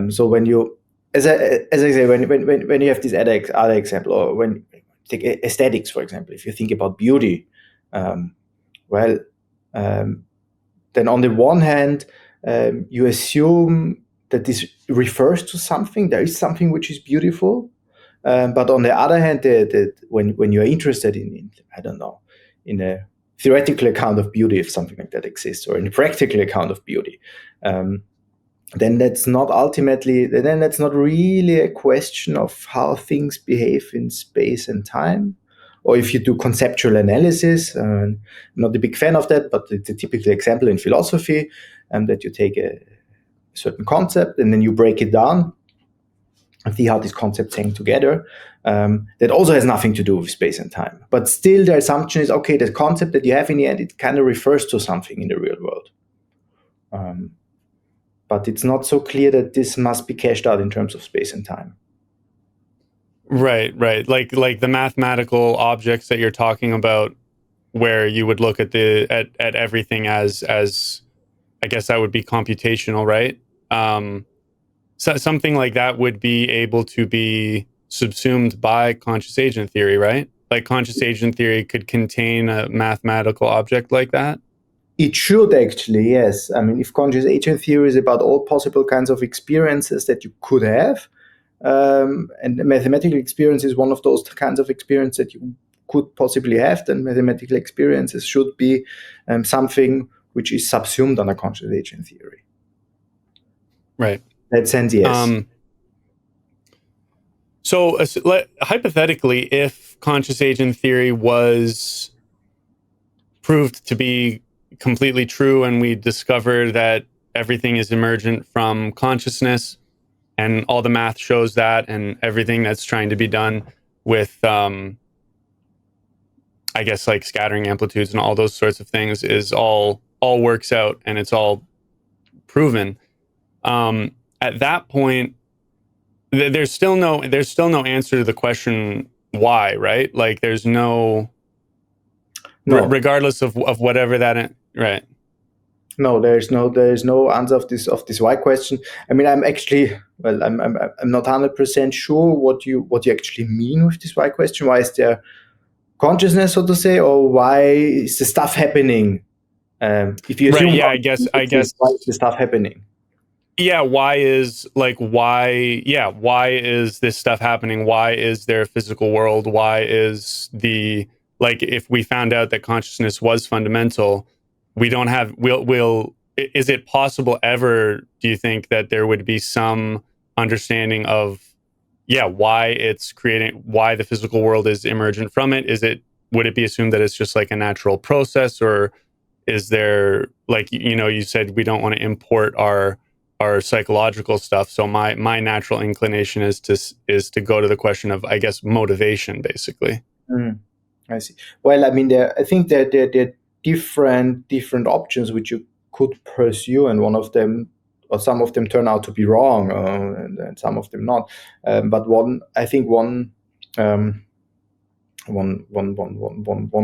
So when you, as I say, when you have this other example, or when take aesthetics, for example, if you think about beauty, well, then on the one hand, you assume that this refers to something. There is something which is beautiful, but on the other hand, when you're interested in, I don't know, in a theoretical account of beauty, if something like that exists, or in a practical account of beauty, then that's not really a question of how things behave in space and time. Or if you do conceptual analysis, I'm not a big fan of that, but it's a typical example in philosophy, that you take a certain concept and then you break it down and see how these concepts hang together. That also has nothing to do with space and time. But still, the assumption is, okay, the concept that you have in the end, it kind of refers to something in the real world. But it's not so clear that this must be cashed out in terms of space and time. Right. Like the mathematical objects that you're talking about, where you would look at at everything as I guess that would be computational, right? So something like that would be able to be subsumed by conscious agent theory, right? Like conscious agent theory could contain a mathematical object like that? It should actually, yes. I mean, if conscious agent theory is about all possible kinds of experiences that you could have, and mathematical experience is one of those kinds of experience that you could possibly have, then mathematical experiences should be something which is subsumed under conscious agent theory. Right. That sense, yes. So hypothetically, if conscious agent theory was proved to be completely true and we discover that everything is emergent from consciousness and all the math shows that, and everything that's trying to be done with I guess like scattering amplitudes and all those sorts of things is all works out and it's all proven, at that point there's still no answer to the question why, right? Like there's no regardless of whatever that right. No, there is no answer of this why question. I mean, I'm actually, well, I'm not 100% sure what you actually mean with this why question. Why is there consciousness, so to say, or why is the stuff happening? If you assume, right, yeah, I guess why is the stuff happening? Yeah, why is this stuff happening? Why is there a physical world? Why is if we found out that consciousness was fundamental, we don't have is it possible ever, do you think, that there would be some understanding of why the physical world is emergent from it? Would it be assumed that it's just like a natural process, or is there, like, you said we don't want to import our psychological stuff, so my natural inclination is to go to the question of, I guess, motivation, basically. I see. Well, I mean, I think there are different options which you could pursue, and one of them, or some of them, turn out to be wrong, and some of them not. But one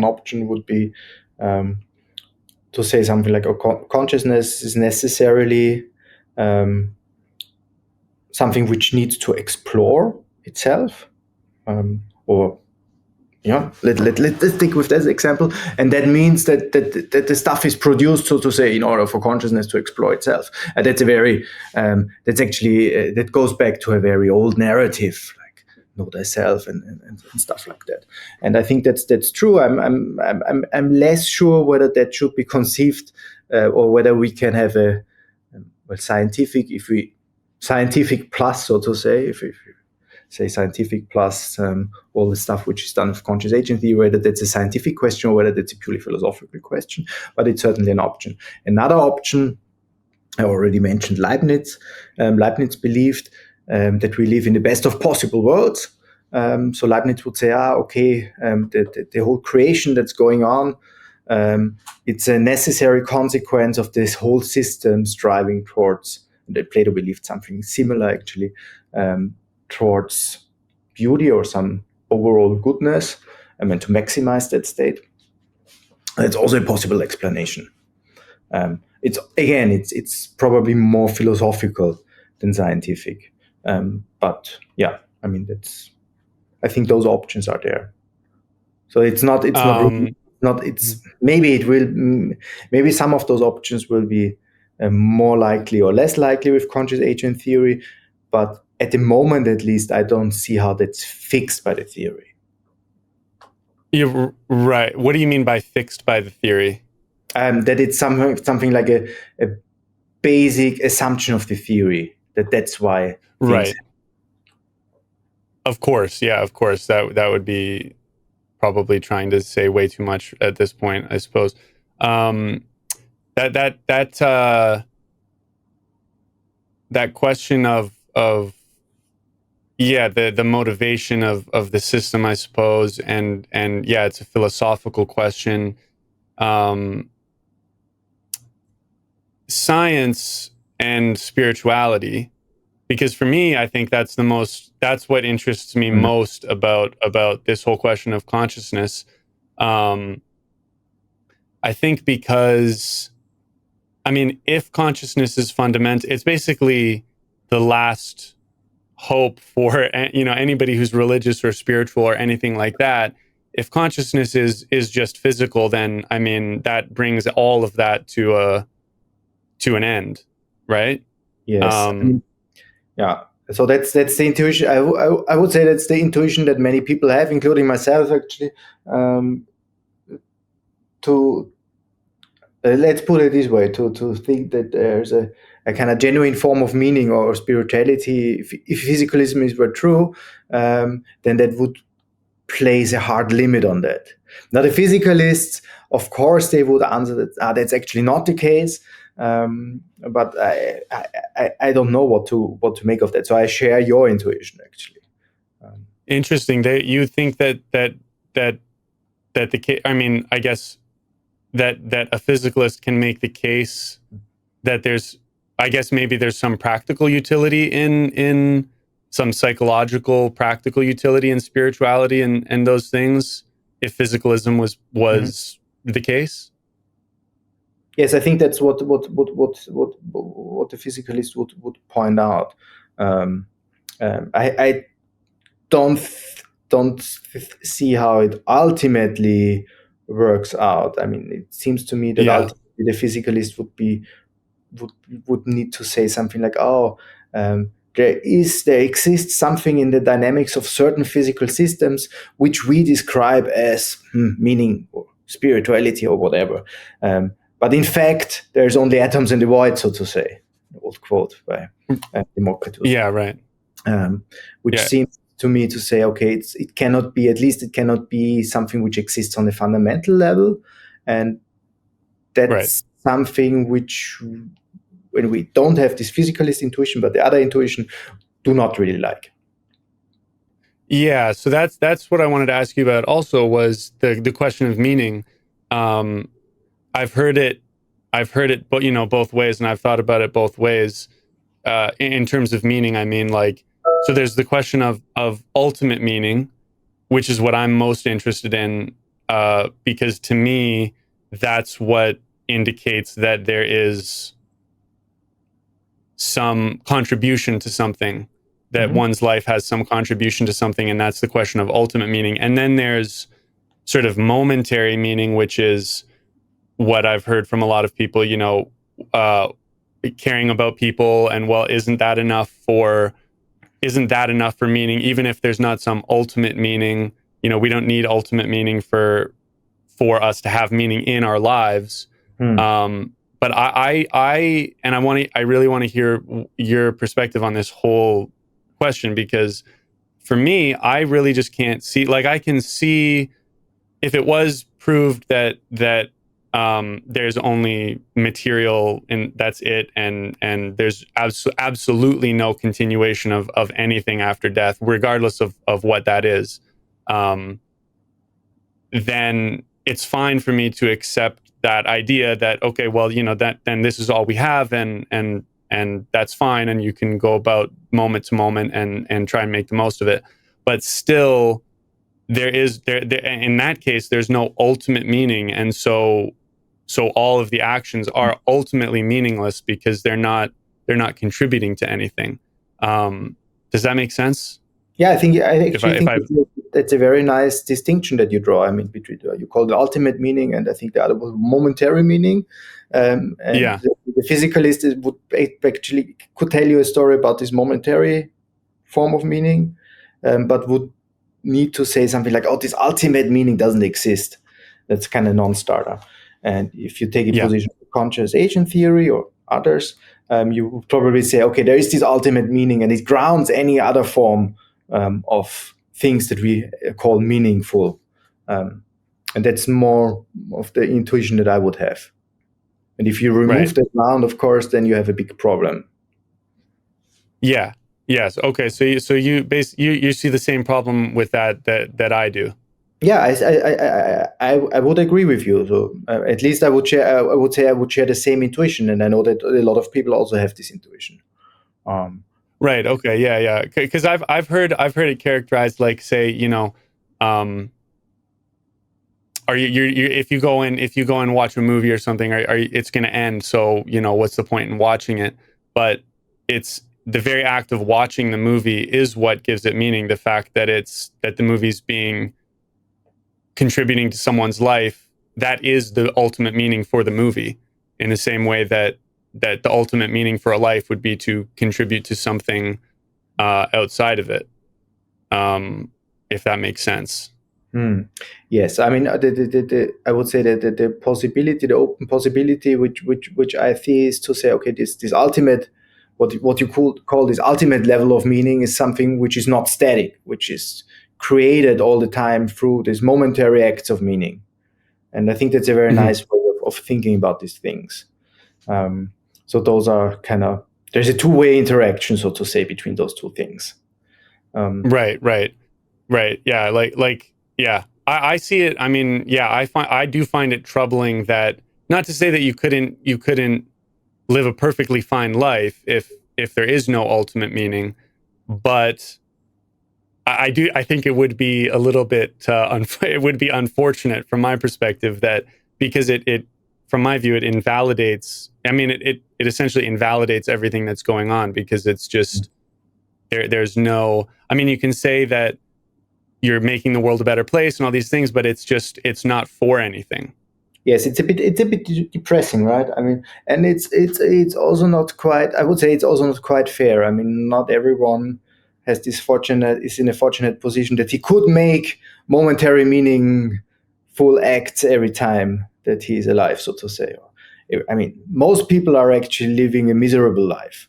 option would be to say something like, consciousness is necessarily something which needs to explore itself, or let's stick with that example, and that means that the stuff is produced, so to say, in order for consciousness to explore itself. That's a very that goes back to a very old narrative, like know thyself and stuff like that. And I think that's true. I'm less sure whether that should be conceived, or whether we can have a scientific plus, so to say, if say scientific plus all the stuff which is done with conscious agent theory, whether that's a scientific question or whether that's a purely philosophical question, but it's certainly an option. Another option, I already mentioned Leibniz. Leibniz believed that we live in the best of possible worlds. So Leibniz would say, the whole creation that's going on, it's a necessary consequence of this whole system's driving towards, and Plato believed something similar, actually, towards beauty or some overall goodness, and to maximize that state. That's also a possible explanation. It's probably more philosophical than scientific, but yeah, I mean, I think those options are there. So maybe some of those options will be more likely or less likely with conscious agent theory, but at the moment, at least, I don't see how that's fixed by the theory. You're right. What do you mean by fixed by the theory? That it's something like a basic assumption of the theory, that's why. Right. Of course. Yeah, of course. That would be probably trying to say way too much at this point, I suppose. That question of the motivation of the system, I suppose, and it's a philosophical question. Science and spirituality, because for me, I think that's what interests me most about this whole question of consciousness. I think because, I mean, if consciousness is fundamental, it's basically the last hope for, anybody who's religious or spiritual or anything like that. If consciousness is just physical, then, I mean, that brings all of that to an end, right? Yes. Yeah. So that's the intuition. I would say that's the intuition that many people have, including myself, actually. To Let's put it this way: to think that there's a kind of genuine form of meaning or spirituality. If physicalism were true, then that would place a hard limit on that. Now, the physicalists, of course, they would answer that that's actually not the case. But I don't know what to make of that. So I share your intuition, actually. Interesting. You think that the case. I mean, I guess that a physicalist can make the case that there's, I guess maybe there's some practical utility in some psychological practical utility in spirituality and those things, if physicalism was the case. Yes, I think that's what the physicalist would point out. I don't see how it ultimately works out. I mean, it seems to me that ultimately the physicalist would need to say something like, "Oh, there exists something in the dynamics of certain physical systems which we describe as meaning or spirituality or whatever. But in fact, there's only atoms in the void, so to say." An old quote by Democritus. Yeah, right. Which seems to me to say, okay, it cannot be something which exists on a fundamental level, and that's something which, when we don't have this physicalist intuition, but the other intuition, do not really like. Yeah, so that's what I wanted to ask you about. Also, was the question of meaning. I've heard it, but both ways, and I've thought about it both ways. In terms of meaning, I mean, like, so there's the question of ultimate meaning, which is what I'm most interested in, because to me, that's what indicates that there is some contribution to something, that one's life has some contribution to something, and that's the question of ultimate meaning. And then there's sort of momentary meaning, which is what I've heard from a lot of people, caring about people, and, well, isn't that enough for meaning, even if there's not some ultimate meaning? We don't need ultimate meaning for us to have meaning in our lives. But I really want to hear your perspective on this whole question, because for me, I really just can't see, like, I can see if it was proved that there's only material and that's it, and there's absolutely no continuation of anything after death, regardless of what that is, then it's fine for me to accept that idea that, okay, well, that then this is all we have, and that's fine, and you can go about moment to moment and try and make the most of it. But still, there in that case, there's no ultimate meaning, and so all of the actions are ultimately meaningless because they're not contributing to anything. Does that make sense? Yeah, I think that's a very nice distinction that you draw. I mean, between you call the ultimate meaning, and I think the other was momentary meaning. And the physicalist would actually could tell you a story about this momentary form of meaning, but would need to say something like, "Oh, this ultimate meaning doesn't exist." That's kind of non-starter. And if you take a position of conscious agent theory or others, you would probably say, okay, there is this ultimate meaning, and it grounds any other form of things that we call meaningful. And that's more of the intuition that I would have. And if you remove that ground, of course, then you have a big problem. Yeah. Yes. Okay. So you see the same problem with that I do. Yeah, I would agree with you. So at least I would share. I would say I would share the same intuition, and I know that a lot of people also have this intuition. Right. Okay. Yeah. Yeah. Because I've heard it characterized like, say, are you if you go and watch a movie or something, it's going to end. So what's the point in watching it? But it's the very act of watching the movie is what gives it meaning. The fact that the movie's contributing to someone's life, that is the ultimate meaning for the movie. In the same way that the ultimate meaning for a life would be to contribute to something outside of it, if that makes sense. Yes, I mean I would say that the possibility, the open possibility, which I see is to say, okay, this ultimate, what you could call this ultimate level of meaning is something which is not static, which is created all the time through these momentary acts of meaning, and I think that's a very Mm-hmm. nice way of thinking about these things. So those are kind of, there's a two-way interaction, so to say, between those two things. Right. Yeah. Yeah. I see it. I mean, yeah, I do find it troubling that, not to say that you couldn't live a perfectly fine life if there is no ultimate meaning, but I think it would be a little bit, it would be unfortunate from my perspective that, because it from my view, it invalidates, I mean, it essentially invalidates everything that's going on, because it's just, there's no, I mean, you can say that you're making the world a better place and all these things, but it's not for anything. Yes, it's a bit depressing, right? I mean, and it's also not quite. I would say it's also not quite fair. I mean, not everyone has this fortunate is in a fortunate position that he could make momentary meaningful acts every time that he is alive, so to say. I mean, most people are actually living a miserable life,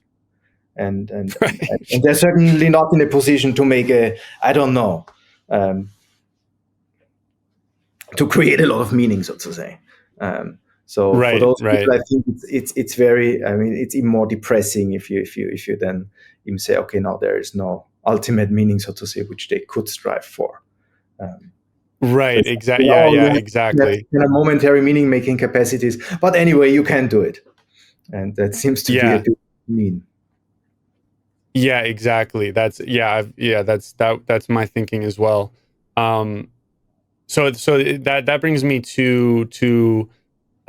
and Right. they're certainly not in a position to make a, I don't know, um, to create a lot of meaning, so to say. So for Right. those people, Right. I think it's very. I mean, it's even more depressing if you then even say, okay, now there is no ultimate meaning, so to say, which they could strive for. Um, so Right. it's, Exactly. Yeah. you Yeah. have Exactly. momentary meaning making capacities, but anyway, you can do it, and that seems to be a Yeah. bit mean. Yeah. Exactly. That's my thinking as well. Um, so that brings me to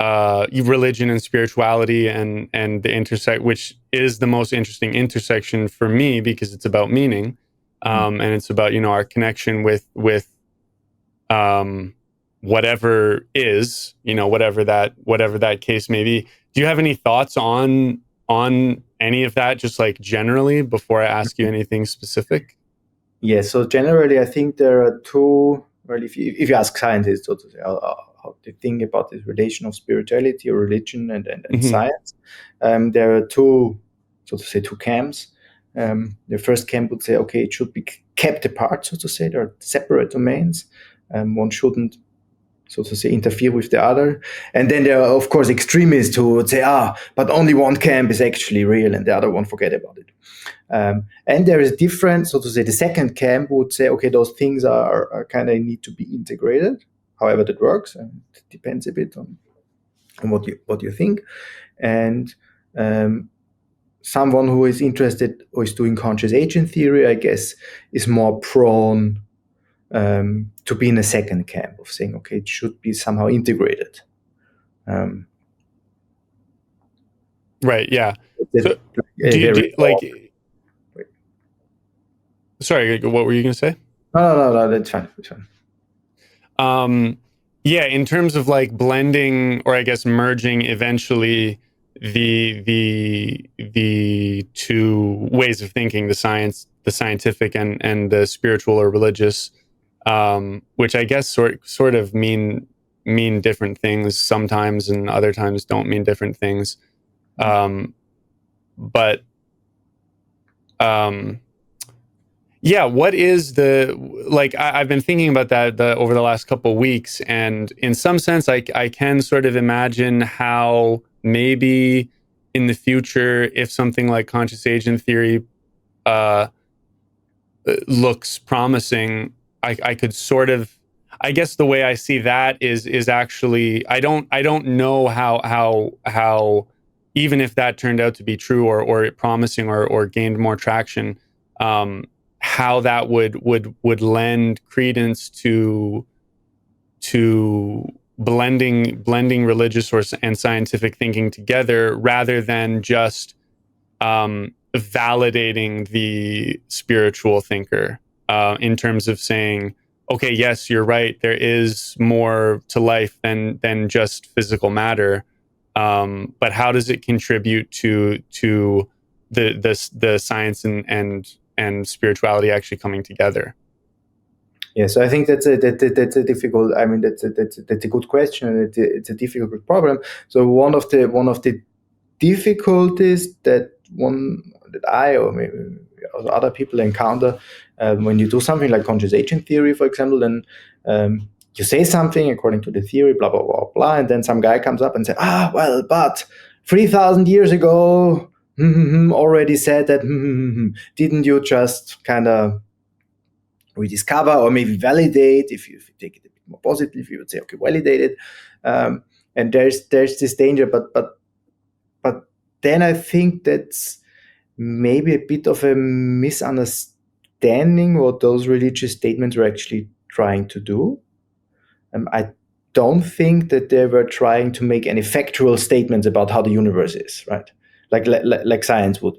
religion and spirituality, and the intersect, which is the most interesting intersection for me, because it's about meaning, and it's about, our connection with um, whatever is, whatever that case may be. Do you have any thoughts on any of that, just like generally, before I ask you anything specific? Yeah, so generally, I think there are two. Well, if you ask scientists, so to say, how they think about this relation of spirituality or religion and Hmm. science, there are two, so to say, two camps. The first camp would say, okay, it should be kept apart, so to say. There are separate domains. One shouldn't, so to say, interfere with the other. And then there are, of course, extremists who would say, but only one camp is actually real, and the other one, forget about it. And there is different, so to say, the second camp would say, okay, those things are kind of need to be integrated, however that works, and it depends a bit on what you think. And someone who is interested or is doing conscious agent theory, I guess, is more prone to be in a second camp of saying, okay, it should be somehow integrated. Um, Right. Yeah. that So a very like, sorry, what were you going to say? no, that's fine. That's fine. Um, yeah, in terms of like blending, or I guess merging eventually, the two ways of thinking, the scientific and the spiritual or religious, which I guess sort of mean different things sometimes, and other times don't mean different things. But um, Yeah, what is the, like, I've been thinking about that over the last couple of weeks, and in some sense, I can sort of imagine how maybe in the future, if something like conscious agent theory uh, looks promising, I could sort of, I guess the way I see that is actually, I don't know how even if that turned out to be true, or promising, or gained more traction, um, how that would lend credence to blending religious and scientific thinking together, rather than just validating the spiritual thinker, in terms of saying, okay, yes, you're right, there is more to life than just physical matter, but how does it contribute to the science and spirituality actually coming together? Yeah, so I think that's a difficult. I mean, that's a good question, and it's a difficult problem. So one of the difficulties that I or maybe other people encounter when you do something like conscious agent theory, for example, then you say something according to the theory, blah blah blah blah, and then some guy comes up and says, well, but 3,000 years ago, already said that. Didn't you just kind of rediscover or maybe validate? If you take it a bit more positive, you would say, okay, validate it. And there's this danger, but then I think that's maybe a bit of a misunderstanding what those religious statements were actually trying to do. I don't think that they were trying to make any factual statements about how the universe is, right? Like science would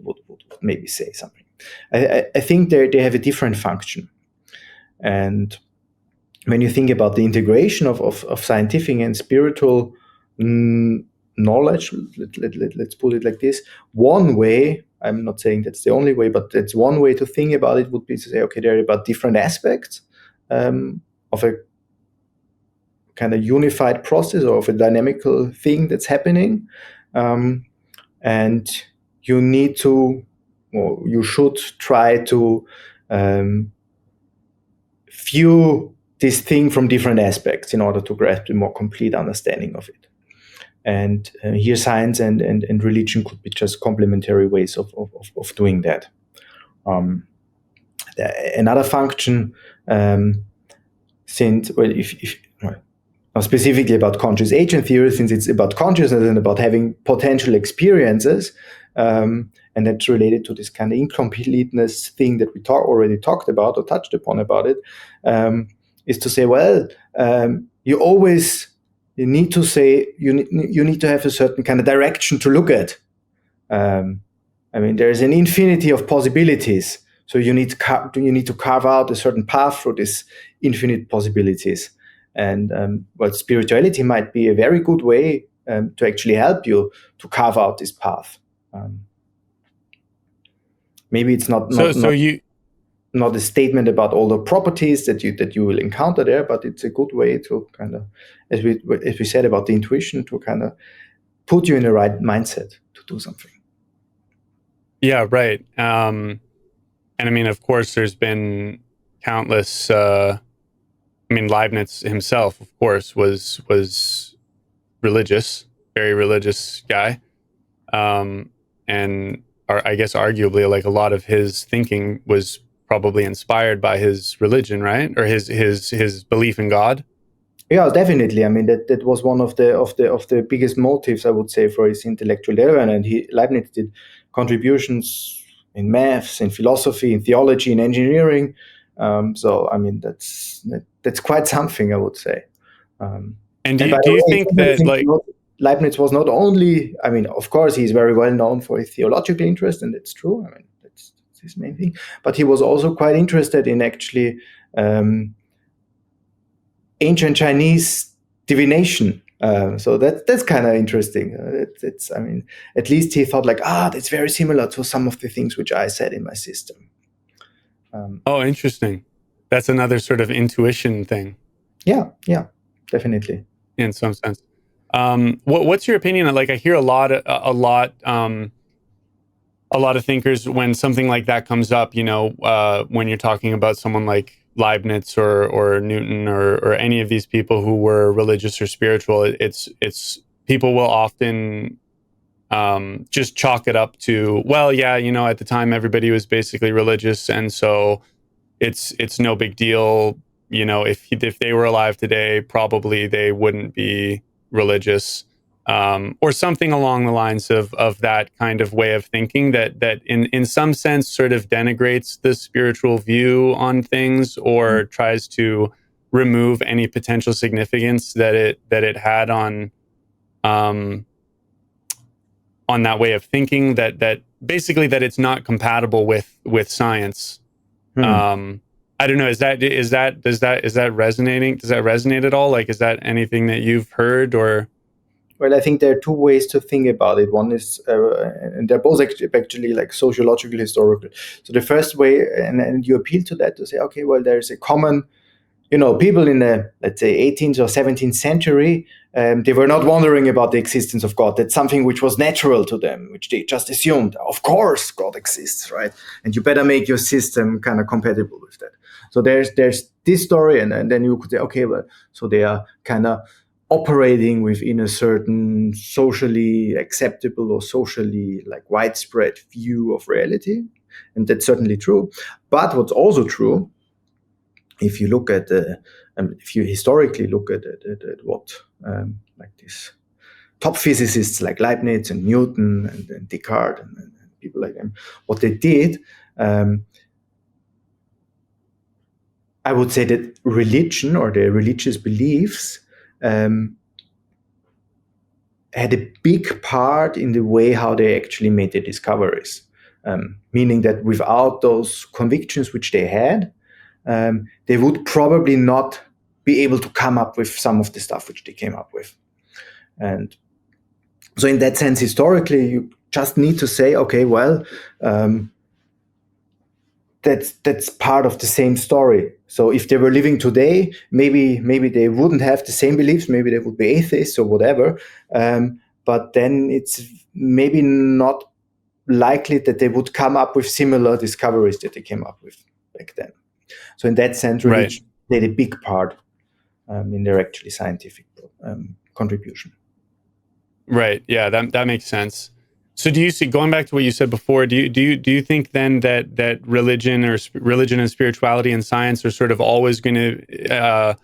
maybe say something. I think they have a different function. And when you think about the integration of scientific and spiritual knowledge, let's put it like this, one way, I'm not saying that's the only way, but that's one way to think about it, would be to say, okay, there are about different aspects of a kind of unified process or of a dynamical thing that's happening. And you need to, or you should try to view this thing from different aspects in order to grasp a more complete understanding of it. And here science and religion could be just complementary ways of doing that. Another function, since, well, if specifically about conscious agent theory, since it's about consciousness and about having potential experiences, and that's related to this kind of incompleteness thing that we already talked about or touched upon about it, is to say, well, you need to say, you need to have a certain kind of direction to look at. I mean, there's an infinity of possibilities, so you need to carve out a certain path through these infinite possibilities. And well, spirituality might be a very good way to actually help you to carve out this path. Maybe it's not a statement about all the properties that you will encounter there, but it's a good way to kind of, as we said about the intuition, to kind of put you in the right mindset to do something. Yeah, right. And I mean, of course, there's been countless. I mean, Leibniz himself, of course, was religious, very religious guy, and I guess arguably, like, a lot of his thinking was probably inspired by his religion, right, or his belief in God. Yeah, definitely. I mean, that was one of the biggest motives, I would say, for his intellectual development. And Leibniz did contributions in maths, in philosophy, in theology, in engineering. So I mean, that's quite something, I would say. And do you think that, like, Leibniz was not only, I mean, of course, he's very well known for his theological interest, and that's true. I mean, that's his main thing. But he was also quite interested in actually ancient Chinese divination. So that's kind of interesting. I mean, at least he thought like, that's very similar to some of the things which I said in my system. Oh, interesting. That's another sort of intuition thing. Yeah, definitely. In some sense. What's your opinion? Like, I hear a lot of thinkers when something like that comes up, when you're talking about someone like Leibniz or Newton or any of these people who were religious or spiritual, it's people will often just chalk it up to, well, yeah, at the time everybody was basically religious, and so it's no big deal. If they were alive today, probably they wouldn't be religious, or something along the lines of that kind of way of thinking that in some sense sort of denigrates the spiritual view on things, or tries to remove any potential significance that it had on that way of thinking, that basically that it's not compatible with science. I don't know. Does that resonating? Does that resonate at all? Like, is that anything that you've heard or? Well, I think there are two ways to think about it. One is, and they're both actually like sociological, historical. So the first way, and you appeal to that to say, okay, well, there's a common, people in the, let's say, 18th or 17th century, they were not wondering about the existence of God. That's something which was natural to them, which they just assumed, of course, God exists, right? And you better make your system kind of compatible with that. So there's this story, and then you could say, okay, well, so they are kind of operating within a certain socially acceptable or socially like widespread view of reality. And that's certainly true. But what's also true, if you look at if you historically look at what like these top physicists like Leibniz and Newton and Descartes and people like them, what they did, I would say that religion or their religious beliefs had a big part in the way how they actually made their discoveries. Meaning that without those convictions which they had, they would probably not be able to come up with some of the stuff which they came up with. And so in that sense, historically, you just need to say, okay, well, that's part of the same story. So if they were living today, maybe they wouldn't have the same beliefs, maybe they would be atheists or whatever. But then it's maybe not likely that they would come up with similar discoveries that they came up with back then. So in that sense, religion played a big part in their actually scientific contribution. Right. Yeah, that makes sense. So do you see, going back to what you said before, do you think then that religion and spirituality and science are sort of always going to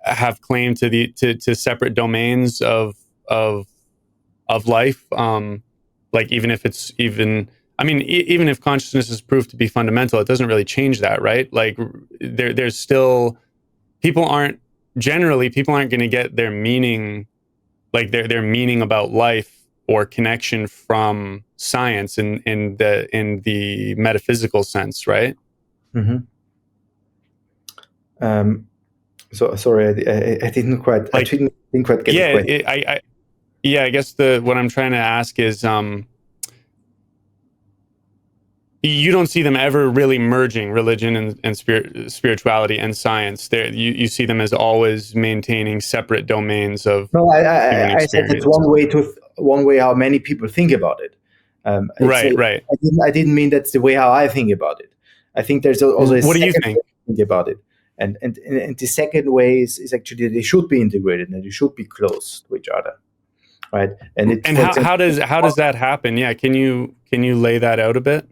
have claim to separate domains of life? Like even if even if consciousness is proved to be fundamental, it doesn't really change that, right? Like there's still people aren't going to get their meaning, like their meaning about life or connection from science in the metaphysical sense, right? Mm-hmm. So sorry, I didn't quite get the question. I guess what I'm trying to ask is, you don't see them ever really merging religion and spirituality and science. You see them as always maintaining separate domains of human experience. I said it's one way how many people think about it. Right. I didn't mean that's the way how I think about it. I think there's also what do you think? way to think about it. And the second way is actually they should be integrated and they should be close to each other, right? And how does that happen? Yeah, can you lay that out a bit?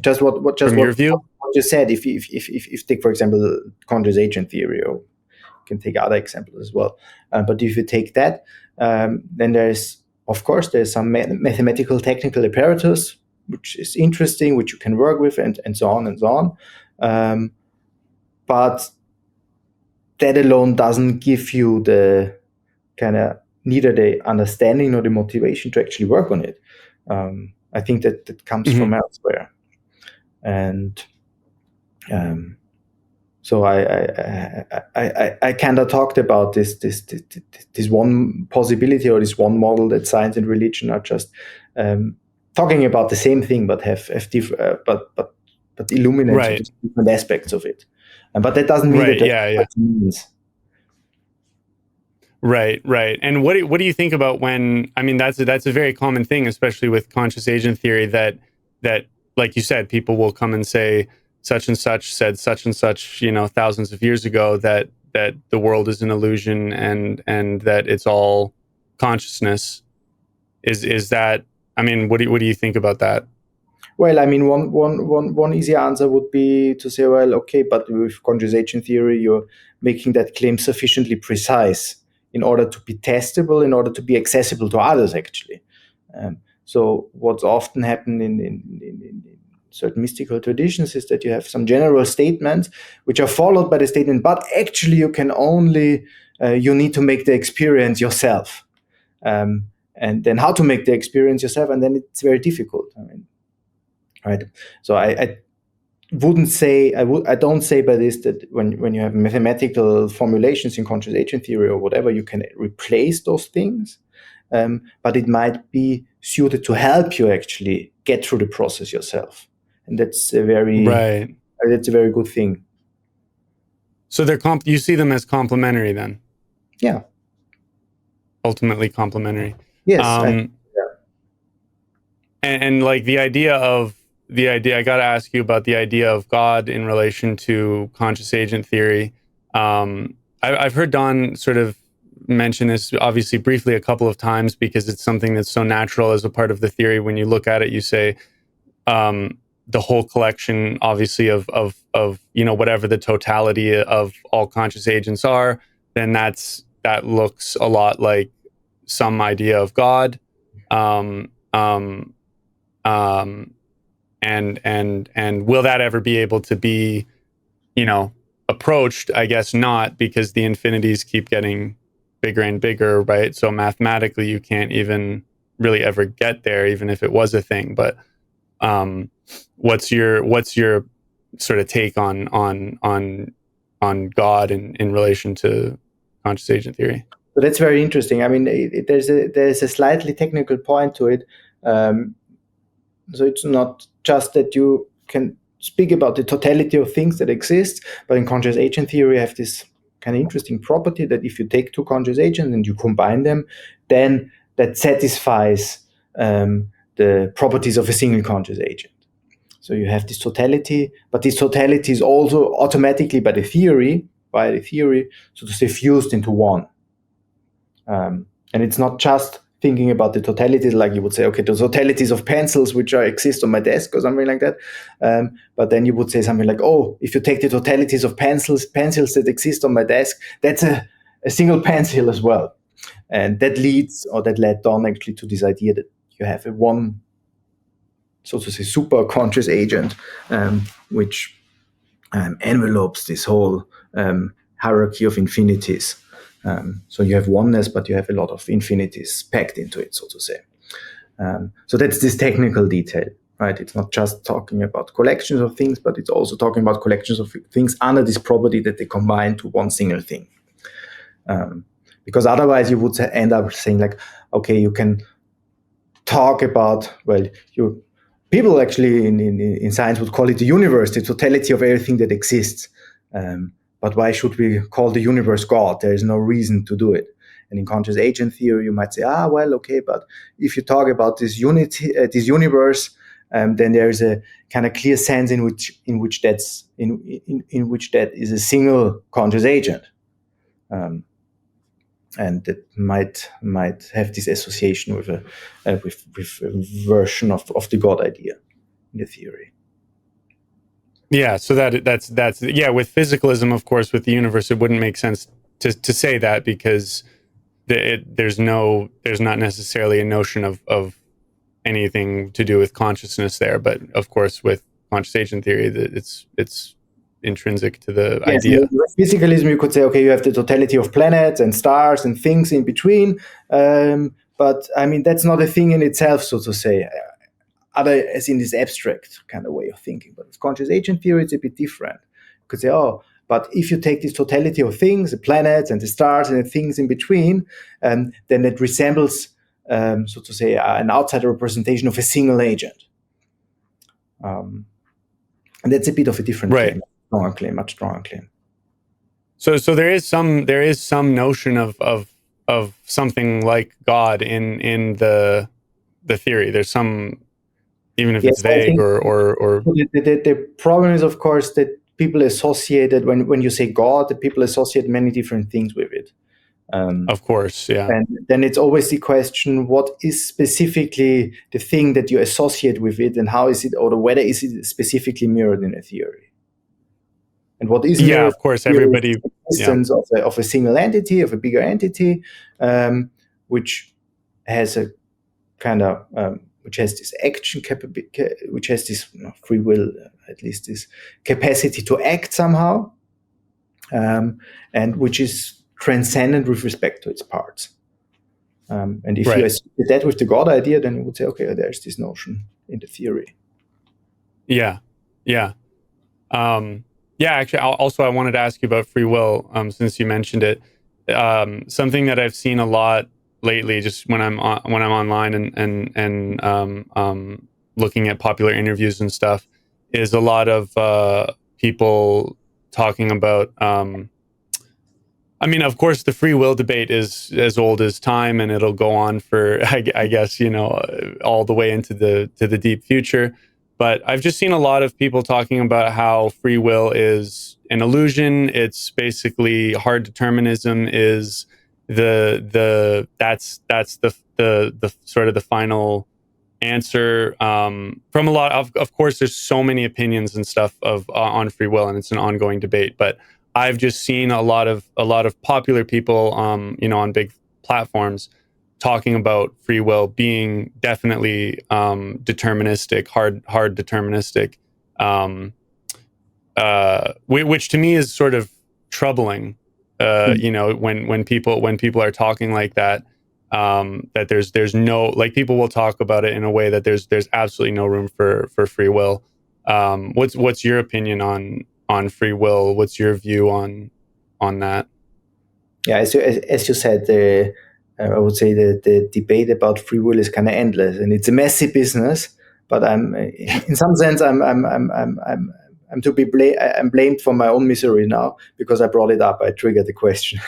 Just what your view? What you said. If take for example quantum agent theory, or you can take other examples as well. But if you take that, then there's some mathematical technical apparatus which is interesting, which you can work with, and so on and so on. But that alone doesn't give you the kind of neither the understanding nor the motivation to actually work on it. I think that comes from elsewhere. And so I kind of talked about this one possibility or this one model that science and religion are just talking about the same thing, but have different, but illuminate different aspects of it. But that doesn't mean that means. Right. And what do you think about when? I mean, that's a very common thing, especially with conscious agent theory. That like you said, people will come and say such and such said such and such, thousands of years ago, that the world is an illusion and that it's all consciousness. Is that? I mean, what do you think about that? Well, I mean, one easy answer would be to say, well, okay, but with conscious agent theory, you're making that claim sufficiently precise in order to be testable, in order to be accessible to others, actually. So what's often happened in certain mystical traditions is that you have some general statements which are followed by the statement, but actually you can only, you need to make the experience yourself. And then how to make the experience yourself, and then it's very difficult. I mean, right. So I wouldn't say, I don't say by this that when you have mathematical formulations in conscious agent theory or whatever, you can replace those things. but it might be suited to help you actually get through the process yourself, and that's a very good thing. So you see them as complementary then? Yeah. Ultimately complementary. Yes. And like the idea, I got to ask you about the idea of God in relation to conscious agent theory. I've heard Don sort of mention this obviously briefly a couple of times because it's something that's so natural as a part of the theory. When you look at it, you say the whole collection, obviously, of whatever the totality of all conscious agents are, then that looks a lot like some idea of God. And will that ever be able to be, approached? I guess not, because the infinities keep getting bigger and bigger, right? So mathematically, you can't even really ever get there, even if it was a thing. But what's your sort of take on God in relation to conscious agent theory? So that's very interesting. I mean, there's a slightly technical point to it. So it's not just that you can speak about the totality of things that exist, but in conscious agent theory, you have this kind of interesting property that if you take two conscious agents and you combine them, then that satisfies the properties of a single conscious agent. So you have this totality, but this totality is also automatically by the theory, so to say, fused into one. And it's not just thinking about the totalities, like you would say, okay, the totalities of pencils which exist on my desk or something like that. But then you would say something like, oh, if you take the totalities of pencils that exist on my desk, that's a single pencil as well. And that led Don actually to this idea that you have a one, so to say, super conscious agent, which envelopes this whole hierarchy of infinities. So you have oneness, but you have a lot of infinities packed into it, so to say. So that's this technical detail, right? It's not just talking about collections of things, but it's also talking about collections of things under this property that they combine to one single thing. Because otherwise you would end up saying like, okay, you can talk about, people actually in science would call it the universe, the totality of everything that exists. But why should we call the universe God? There is no reason to do it. And in conscious agent theory, you might say, okay, but if you talk about this unity, this universe, then there is a kind of clear sense in which that is a single conscious agent, and that might have this association with a version of the God idea in the theory. Yeah, so that's with physicalism, of course, with the universe, it wouldn't make sense to say that because there's not necessarily a notion of anything to do with consciousness there. But of course, with conscious agent theory, it's intrinsic to the idea. With physicalism, you could say, okay, you have the totality of planets and stars and things in between. But I mean, that's not a thing in itself, so to say. Other as in this abstract kind of way of thinking. But with conscious agent theory, it's a bit different. You could say, but if you take this totality of things, the planets and the stars and the things in between, then it resembles, so to say, an outside representation of a single agent. And that's a bit of a different claim, much stronger claim. So there is some notion of something like God in the theory. There's some, even if it's vague or the problem is, of course, that people associate it when you say God, that people associate many different things with it. Of course, yeah. And then it's always the question: what is specifically the thing that you associate with it, and how is it, or whether is it specifically mirrored in a theory? And what is mirrored? Of course, everybody. Is the existence of a single entity, of a bigger entity, which has a kind of which has this action capability, which has this free will, at least this capacity to act somehow, and which is transcendent with respect to its parts. And if you associate that with the God idea, then you would say, okay, there's this notion in the theory. Yeah. Actually, I wanted to ask you about free will, since you mentioned it. Something that I've seen a lot lately, just when I'm online and looking at popular interviews and stuff, is a lot of people talking about. I mean, of course, the free will debate is as old as time, and it'll go on for, I guess, all the way into the deep future. But I've just seen a lot of people talking about how free will is an illusion. It's basically hard determinism is that's the sort of the final answer. From a lot of course, there's so many opinions and stuff of on free will, and it's an ongoing debate. But I've just seen a lot of popular people, on big platforms, talking about free will being definitely deterministic, hard deterministic, which to me is sort of troubling. When people are talking like that, that there's no, like, people will talk about it in a way that there's absolutely no room for free will. What's your opinion on free will? What's your view on that? Yeah, as you said, I would say the debate about free will is kind of endless, and it's a messy business. But in some sense, I'm I'm blamed for my own misery now because I brought it up. I triggered the question.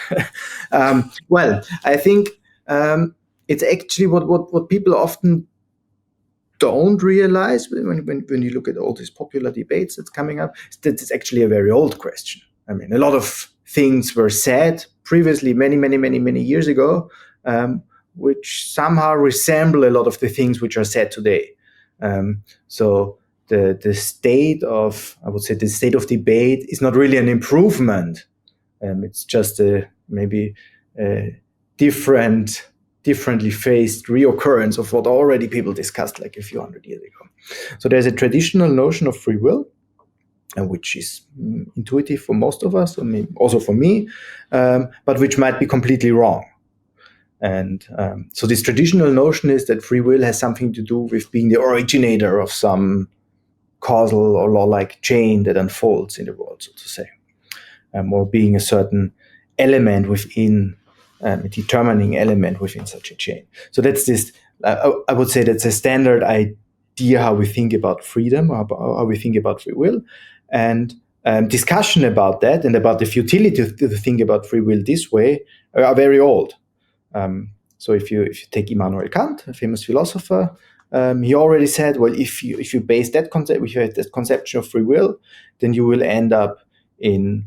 Well, I think it's actually what people often don't realize when you look at all these popular debates that's coming up, is that it's actually a very old question. I mean, a lot of things were said previously, many years ago, which somehow resemble a lot of the things which are said today. So the state of, I would say, the state of debate is not really an improvement. It's just maybe a differently phased reoccurrence of what already people discussed like a few hundred years ago. So there's a traditional notion of free will, which is intuitive for most of us, also for me, but which might be completely wrong. And so this traditional notion is that free will has something to do with being the originator of some causal or law-like chain that unfolds in the world, so to say, or being a certain element within, a determining element within such a chain. So that's this, I would say that's a standard idea how we think about freedom, how we think about free will. And discussion about that and about the futility to think about free will this way are very old. So if you take Immanuel Kant, a famous philosopher, he already said, well, if you base that concept, if you have that conception of free will, then you will end up in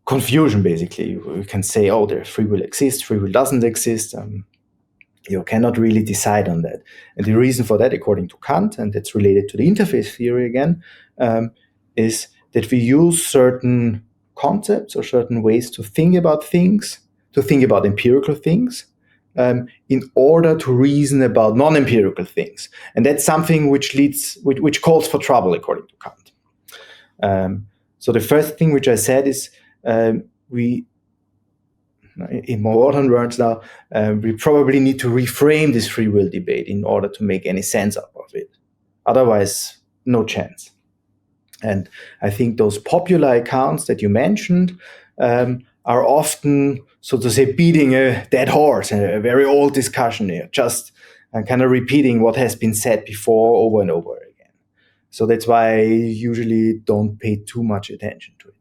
confusion. Basically, you can say, oh, there free will exists, free will doesn't exist. You cannot really decide on that. And the reason for that, according to Kant, and that's related to the interface theory again, is that we use certain concepts or certain ways to think about things, to think about empirical things, in order to reason about non-empirical things. And that's something which calls for trouble, according to Kant. So the first thing which I said is, we, in more modern words now, we probably need to reframe this free will debate in order to make any sense out of it. Otherwise, no chance. And I think those popular accounts that you mentioned are often, so to say, beating a dead horse, a very old discussion here, just kind of repeating what has been said before over and over again. So that's why I usually don't pay too much attention to it.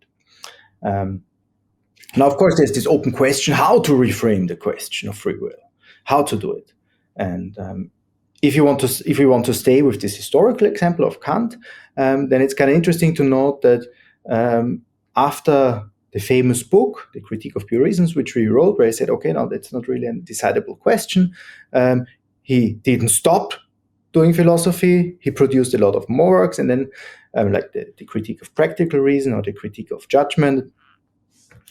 Now, of course, there's this open question, how to reframe the question of free will, how to do it. And if we want to stay with this historical example of Kant, then it's kind of interesting to note that after the famous book, The Critique of Pure Reasons, which he wrote, where he said, okay, now that's not really a decidable question, he didn't stop doing philosophy. He produced a lot of more works, and then like the Critique of Practical Reason or the Critique of Judgment.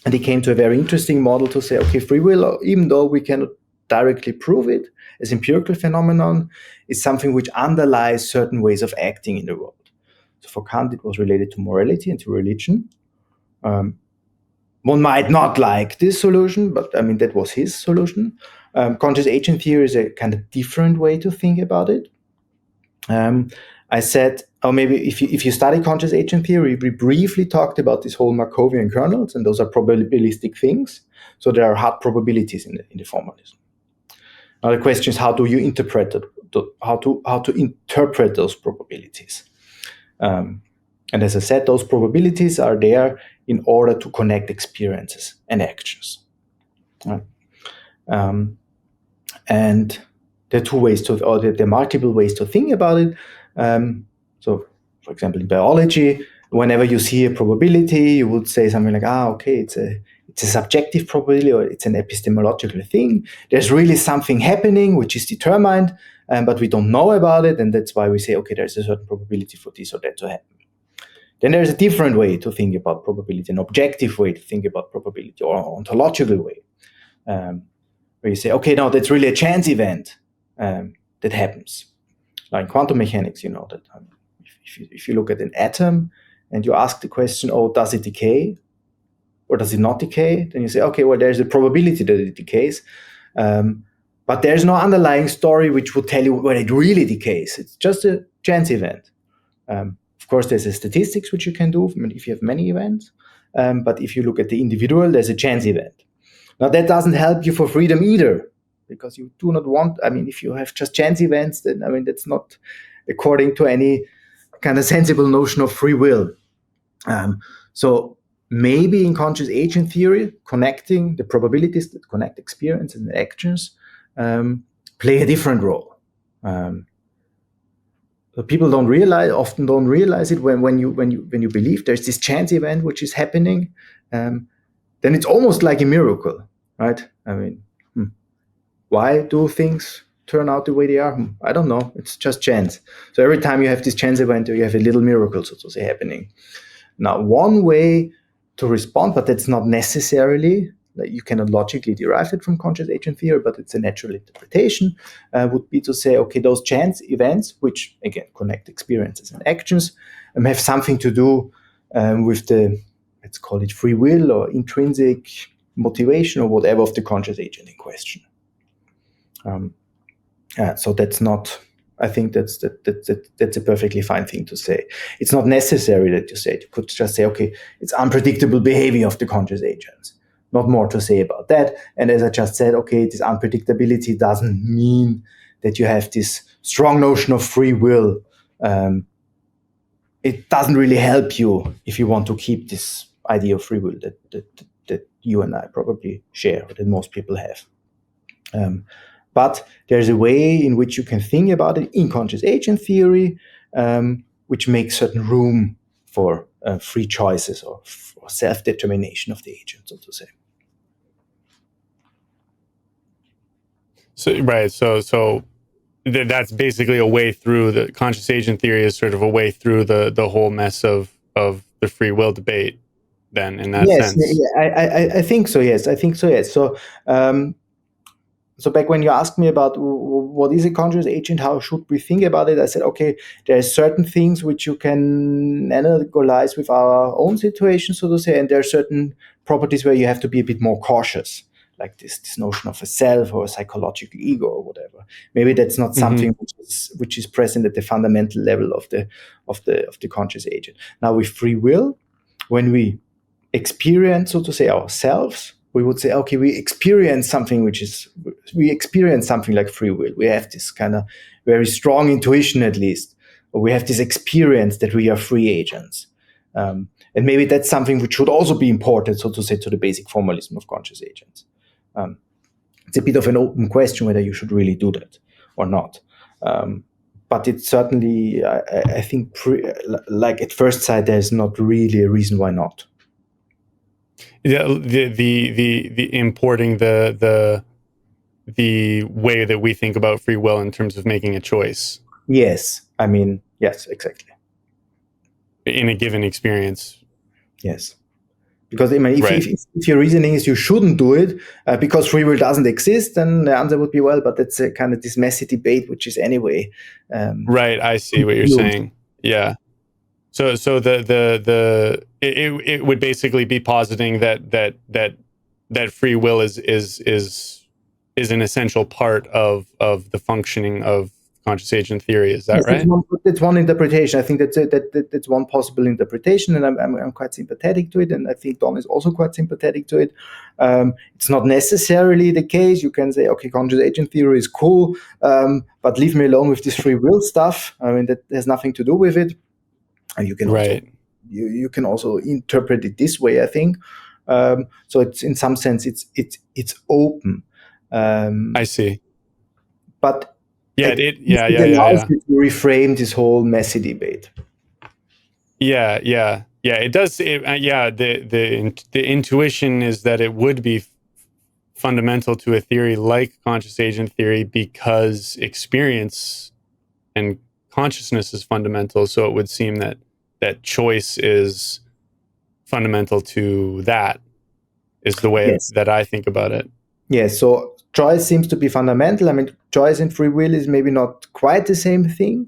And he came to a very interesting model to say, okay, free will, even though we cannot directly prove it as empirical phenomenon, is something which underlies certain ways of acting in the world. So for Kant, it was related to morality and to religion. One might not like this solution, but I mean, that was his solution. Conscious agent theory is a kind of different way to think about it. I said, oh, maybe if you study conscious agent theory, we briefly talked about this whole Markovian kernels, and those are probabilistic things. So there are hard probabilities in the formalism. Now the question is, how do you interpret it? How to interpret those probabilities? And as I said, those probabilities are there in order to connect experiences and actions. Right? And there are two ways to, or there are multiple ways to think about it. So, for example, in biology, whenever you see a probability, you would say something like, okay, it's a subjective probability, or it's an epistemological thing. There's really something happening which is determined, but we don't know about it, and that's why we say, okay, there's a certain probability for this or that to happen. Then there's a different way to think about probability, an objective way to think about probability, or an ontological way, where you say, okay, no, that's really a chance event that happens. Like in quantum mechanics, you know that if you look at an atom and you ask the question, oh, does it decay or does it not decay? Then you say, okay, well, there's a probability that it decays, but there's no underlying story which will tell you when it really decays. It's just a chance event. Of course, there's a statistics which you can do if you have many events, but if you look at the individual, there's a chance event. Now, that doesn't help you for freedom either, because you do not want, if you have just chance events, then, that's not according to any kind of sensible notion of free will. So maybe in conscious agent theory, connecting the probabilities that connect experience and actions play a different role. So people often don't realize it when you believe there's this chance event which is happening, then it's almost like a miracle, right? Why do things turn out the way they are? I don't know. It's just chance. So every time you have this chance event, you have a little miracle, so to say, happening. Now, one way to respond, but that's not necessarily, you cannot logically derive it from conscious agent theory, but it's a natural interpretation, would be to say, okay, those chance events, which again connect experiences and actions, have something to do with the, let's call it free will or intrinsic motivation or whatever of the conscious agent in question. So that's not, I think that's a perfectly fine thing to say. It's not necessary that you say it. You could just say, okay, it's unpredictable behavior of the conscious agents. Not more to say about that. And as I just said, okay, this unpredictability doesn't mean that you have this strong notion of free will. It doesn't really help you if you want to keep this idea of free will that you and I probably share, or that most people have. But there's a way in which you can think about it in conscious agent theory, which makes certain room for free choices or self-determination of the agent, so to say. So right, so that's basically a way through. The conscious agent theory is sort of a way through the whole mess of the free will debate. Then, in that sense, I think so. Yes, I think so. Yes. So, so back when you asked me about what is a conscious agent, how should we think about it, I said, okay, there are certain things which you can analogize with our own situation, so to say, and there are certain properties where you have to be a bit more cautious, like this notion of a self or a psychological ego or whatever. Maybe that's not something which is present at the fundamental level of the conscious agent. Now, with free will, when we experience, so to say, ourselves, we would say, okay, we experience something like free will. We have this kind of very strong intuition, at least, or we have this experience that we are free agents. And maybe that's something which should also be imported, so to say, to the basic formalism of conscious agents. It's a bit of an open question whether you should really do that or not. But it's certainly, I think, like at first sight, there's not really a reason why not. Yeah, the importing the way that we think about free will in terms of making a choice. Yes, yes, exactly. In a given experience. Yes, because if your reasoning is you shouldn't do it because free will doesn't exist, then the answer would be, well, but that's a kind of this messy debate, which is anyway. Right, I see what you're saying. Yeah. So it would basically be positing that free will is an essential part of the functioning of conscious agent theory. Is that Yes, right? that's one interpretation. I think that's one possible interpretation, and I'm quite sympathetic to it, and I think Don is also quite sympathetic to it. It's not necessarily the case. You can say, okay, conscious agent theory is cool, but leave me alone with this free will stuff. I mean, that has nothing to do with it. And you can also Right. you can also interpret it this way, I think. So it's in some sense it's open, I see. but Yeah. at It. least Yeah. it Yeah. Yeah. allows Yeah. you to reframe this whole messy debate. Yeah. Yeah. Yeah. It does. Yeah. The intuition is that it would be fundamental to a theory like conscious agent theory because experience and consciousness is fundamental. So it would seem that choice is fundamental to that. Is the way Yes. that I think about it. Yes. So choice seems to be fundamental. I mean, choice and free will is maybe not quite the same thing.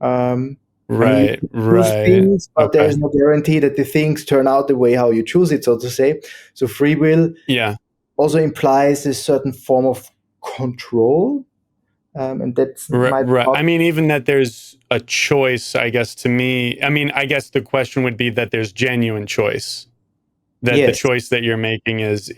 I mean, you Right. can choose Right. things, but there Okay. is no guarantee that the things turn out the way how you choose it, so to say. So free will Yeah. also implies a certain form of control, and that might Right. not. I mean, even that there's a choice, I guess, to me, I mean, I guess the question would be that there's genuine choice, that the Yes, choice that you're making is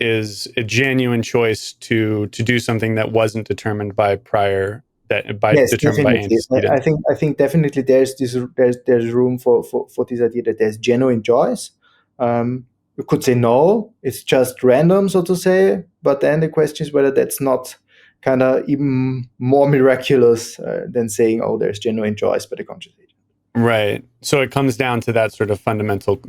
a genuine choice to do something that wasn't determined by prior, that by yes, determined by definitely. I antecedents. think definitely there's room for this idea that there's genuine choice. You could say no, it's just random, so to say. But then the question is whether that's not kind of even more miraculous than saying, oh, there's genuine choice by the conscious agent. Right. So it comes down to that sort of fundamental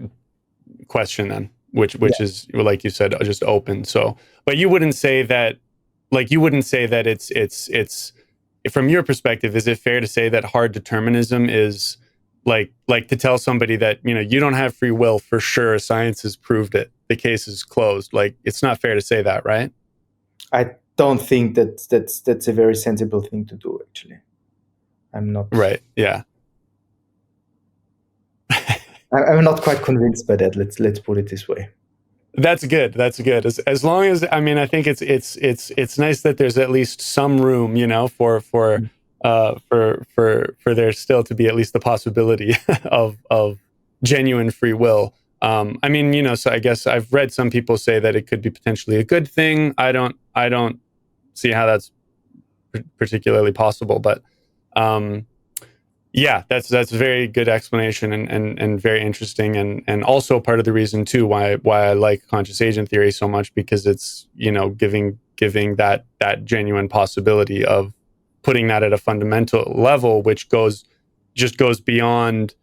question then, which is, like you said, just open. So, but you wouldn't say that, like, you wouldn't say that it's from your perspective, is it fair to say that hard determinism is like to tell somebody that, you know, you don't have free will for sure, science has proved it, the case is closed? Like, it's not fair to say that, right? I don't think that's a very sensible thing to do. Actually, I'm not. Right. Yeah. I'm not quite convinced by that. Let's put it this way. That's good. That's good. As long as, I mean, I think it's nice that there's at least some room, you know, for there still to be at least the possibility of genuine free will. I mean, you know, so I guess I've read some people say that it could be potentially a good thing. I don't see how that's particularly possible, but um, yeah, that's a very good explanation, and very interesting, and also part of the reason too why I like conscious agent theory so much, because it's, you know, giving that genuine possibility of putting that at a fundamental level, which goes beyond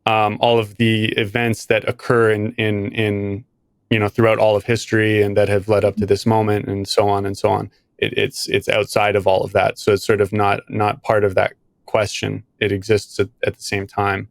all of the events that occur in you know, throughout all of history and that have led up to this moment, and so on and so on. It's outside of all of that, so it's sort of not part of that question. It exists at the same time,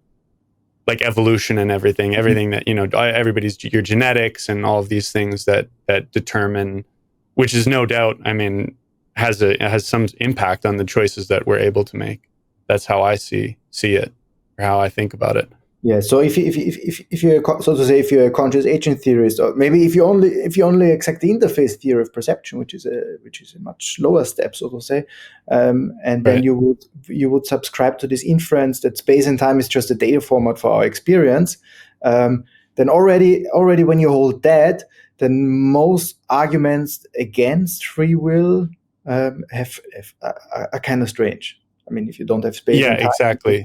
like evolution and everything that, you know, everybody's, your genetics and all of these things that determine, which is no doubt, I mean, has some impact on the choices that we're able to make. That's how I see it, or how I think about it. Yeah. So if you're so to say, if you're a conscious agent theorist, or maybe if you only accept the interface theory of perception, which is a much lower step, so to say, and then Right. you would subscribe to this inference that space and time is just a data format for our experience. Then already when you hold that, then most arguments against free will are kind of strange. I mean, if you don't have space Yeah, and time exactly.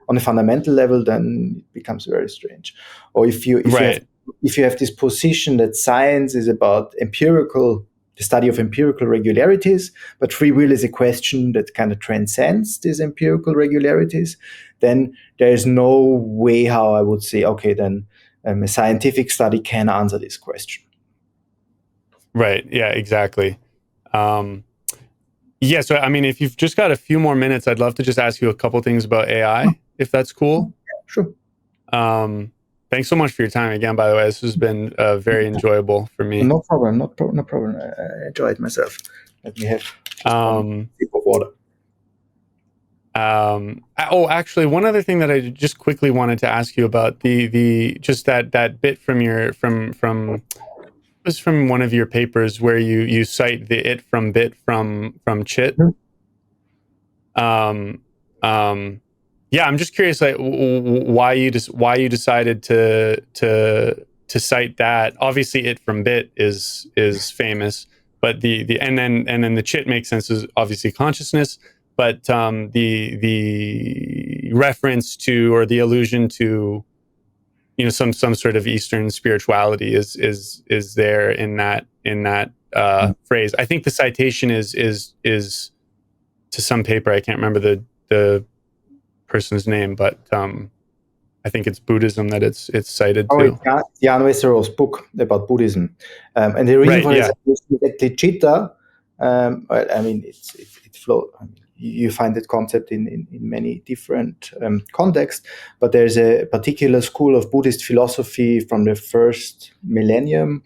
on a fundamental level, then it becomes very strange. Or Right. if you have this position that science is about the study of empirical regularities, but free will is a question that kind of transcends these empirical regularities, then there is no way how I would say, okay, then a scientific study can answer this question. Right. Yeah, exactly. Um, yeah. So, I mean, if you've just got a few more minutes, I'd love to just ask you a couple things about AI, if that's cool. Sure. Um, Thanks so much for your time again, by the way. This has been very enjoyable for me. No problem. No problem. I enjoyed myself. Let me have just one Um, sip of water. oh, actually, one other thing that I just quickly wanted to ask you about, the just that bit from your from was from one of your papers where you cite the it from bit from Chit. Mhm. Yeah, I'm just curious, like why you decided to cite that. Obviously, it from bit is famous, but the and then the chit makes sense is obviously consciousness, but the reference to or the allusion to some sort of Eastern spirituality is there in that phrase. I think the citation is to some paper. I can't remember the person's name, but I think it's Buddhism that it's cited Oh, it's to. Jan Westeros' book about Buddhism, and the reason Right. for this Yeah. is exactly chitta. I mean, it flow. I mean, you find that concept in many different contexts, but there's a particular school of Buddhist philosophy from the first millennium,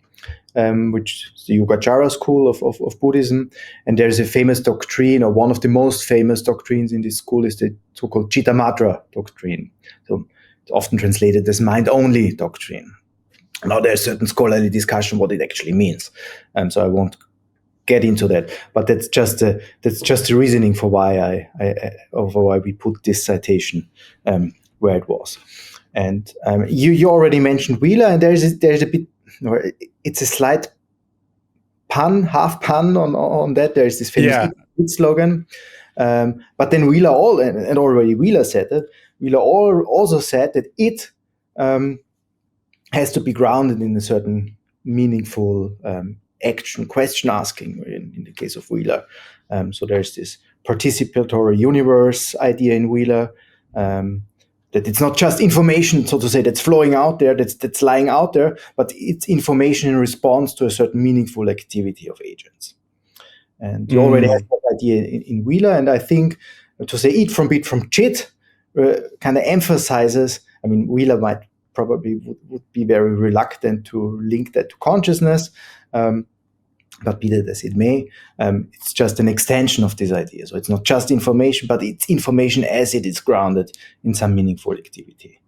which is the Yogacara school of Buddhism. And there's a famous doctrine, or one of the most famous doctrines in this school is the so-called Chittamatra doctrine. So it's often translated as mind-only doctrine. Now there's certain scholarly discussion what it actually means. So I won't get into that, but that's just the reasoning for why for why we put this citation where it was. And you already mentioned Wheeler, and there's a bit, or it's a slight pun, half pun on that. There's this famous Yeah. Eat slogan, but then Wheeler and already Wheeler said it. Wheeler also said that it has to be grounded in a certain meaningful action, question asking in the case of Wheeler. So there's this participatory universe idea in Wheeler, that it's not just information, so to say, that's flowing out there, that's lying out there, but it's information in response to a certain meaningful activity of agents. And you already have that idea in Wheeler, and I think to say eat from bit from chit kind of emphasizes, I mean, Wheeler might probably would be very reluctant to link that to consciousness, but be that as it may, it's just an extension of this idea. So it's not just information, but it's information as it is grounded in some meaningful activity.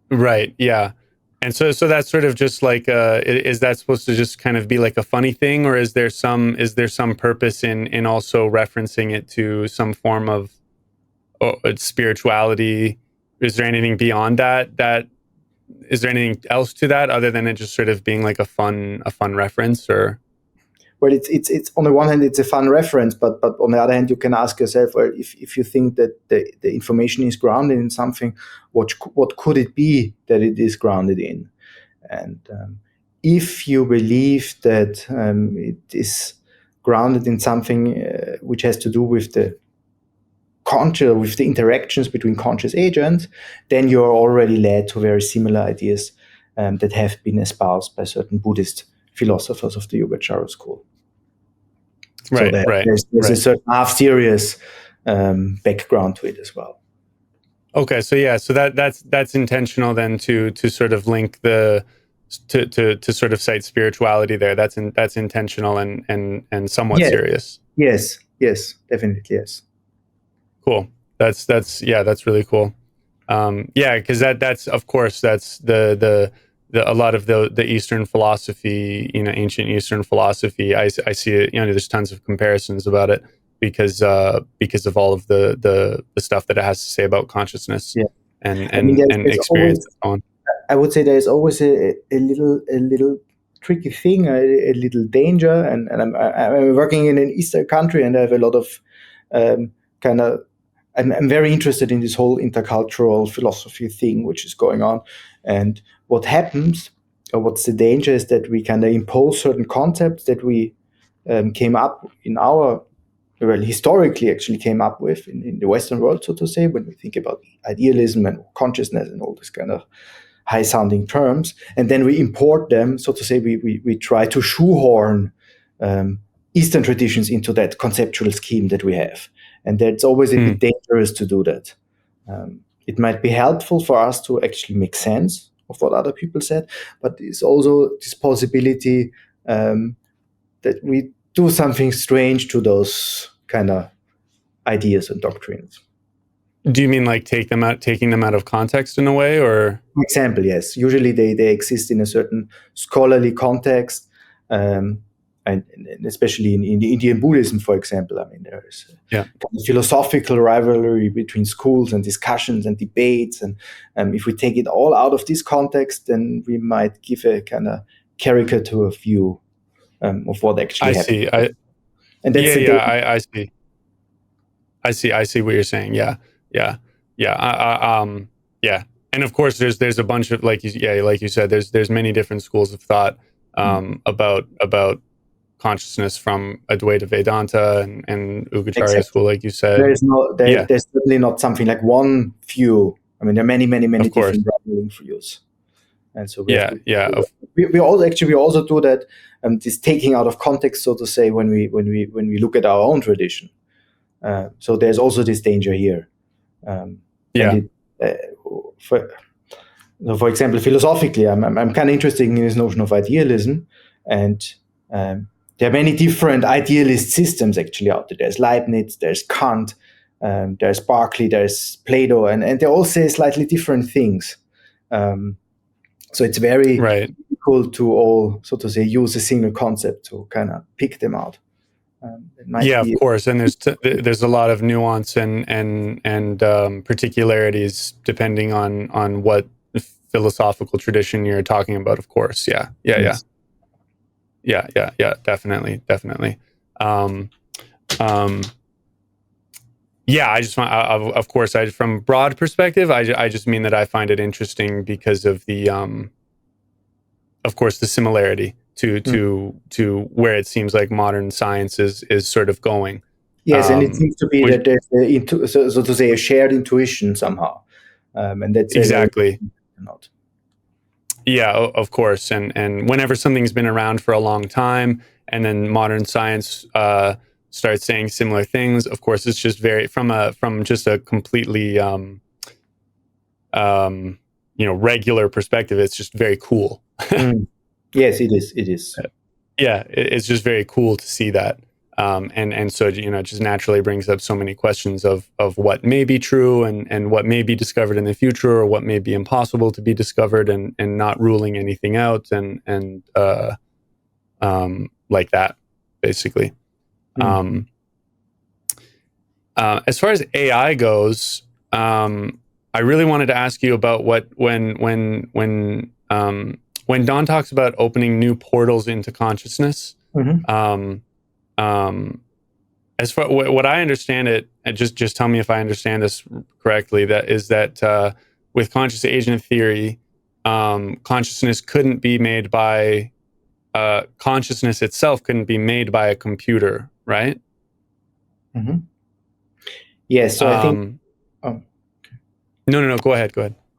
Right. Yeah. And so that's sort of just like is that supposed to just kind of be like a funny thing, or is there some purpose in also referencing it to some form of spirituality? Is there anything beyond that is there anything else to that other than it just sort of being like a fun reference? Or Well, it's on the one hand it's a fun reference, but on the other hand you can ask yourself, well, if you think that the information is grounded in something, what could it be that it is grounded in? And if you believe that it is grounded in something which has to do with the interactions between conscious agents, then you're already led to very similar ideas that have been espoused by certain Buddhist philosophers of the Yogacara school. So there's a certain half-serious background to it as well. Okay, so yeah, so that's intentional then to sort of link to sort of cite spirituality there. That's intentional and somewhat serious. Yes, definitely yes. Cool. That's really cool. Yeah, because that's of course that's the a lot of the Eastern philosophy, ancient Eastern philosophy. I see it. There's tons of comparisons about it because of all of the stuff that it has to say about consciousness and experience and so on. I would say there is always a little tricky thing, a little danger, and I'm working in an Eastern country, and I have a lot of kind of. I'm very interested in this whole intercultural philosophy thing which is going on, and what happens, or what's the danger, is that we kind of impose certain concepts that we came up in our historically actually came up with in the Western world, so to say, when we think about idealism and consciousness and all this kind of high-sounding terms, and then we import them, so to say. We try to shoehorn Eastern traditions into that conceptual scheme that we have, and that's always a bit dangerous to do that. It might be helpful for us to actually make sense of what other people said, but there's also this possibility that we do something strange to those kind of ideas and doctrines. Do you mean like taking them out of context in a way, or? For example, yes. Usually they exist in a certain scholarly context. and especially in Indian Buddhism, for example. I mean, there is Yeah. a philosophical rivalry between schools and discussions and debates. And if we take it all out of this context, then we might give a kind of caricature view of what actually I happened. see. And that's I see. I see what you're saying. Yeah. Yeah. And of course, there's a bunch of like you said, there's many different schools of thought about consciousness, from Advaita Vedanta and Ugacharya school, like you said. There's certainly not something like one view. I mean, there are many Of course. different rivaling views. And so we also do that. This taking out of context, so to say, when we look at our own tradition. So there's also this danger here. For example, philosophically, I'm kind of interested in this notion of idealism, and there are many different idealist systems actually out there. There's Leibniz, there's Kant, there's Berkeley, there's Plato, and they all say slightly different things. So it's very difficult to all, so to say, use a single concept to kind of pick them out. Of course, and there's a lot of nuance and particularities depending on what philosophical tradition you're talking about. Of course, Yes. Definitely. I just want, of course, from broad perspective, I just mean that I find it interesting because of the, of course, the similarity to where it seems like modern science is sort of going. Yes, and it seems to be that there's so to say a shared intuition somehow, and that's exactly. Yeah, of course, and whenever something's been around for a long time, and then modern science starts saying similar things, of course, it's just very from just a completely regular perspective, it's just very cool. Yes, it is. Yeah, it's just very cool to see that. And so, it just naturally brings up so many questions of what may be true and what may be discovered in the future, or what may be impossible to be discovered, and not ruling anything out, and like that, basically. As far as AI goes, I really wanted to ask you about when Don talks about opening new portals into consciousness. As far what I understand it, and just tell me if I understand this correctly, that with conscious agent theory, consciousness couldn't be made by consciousness itself couldn't be made by a computer, right? Yes. So I think. No. Go ahead.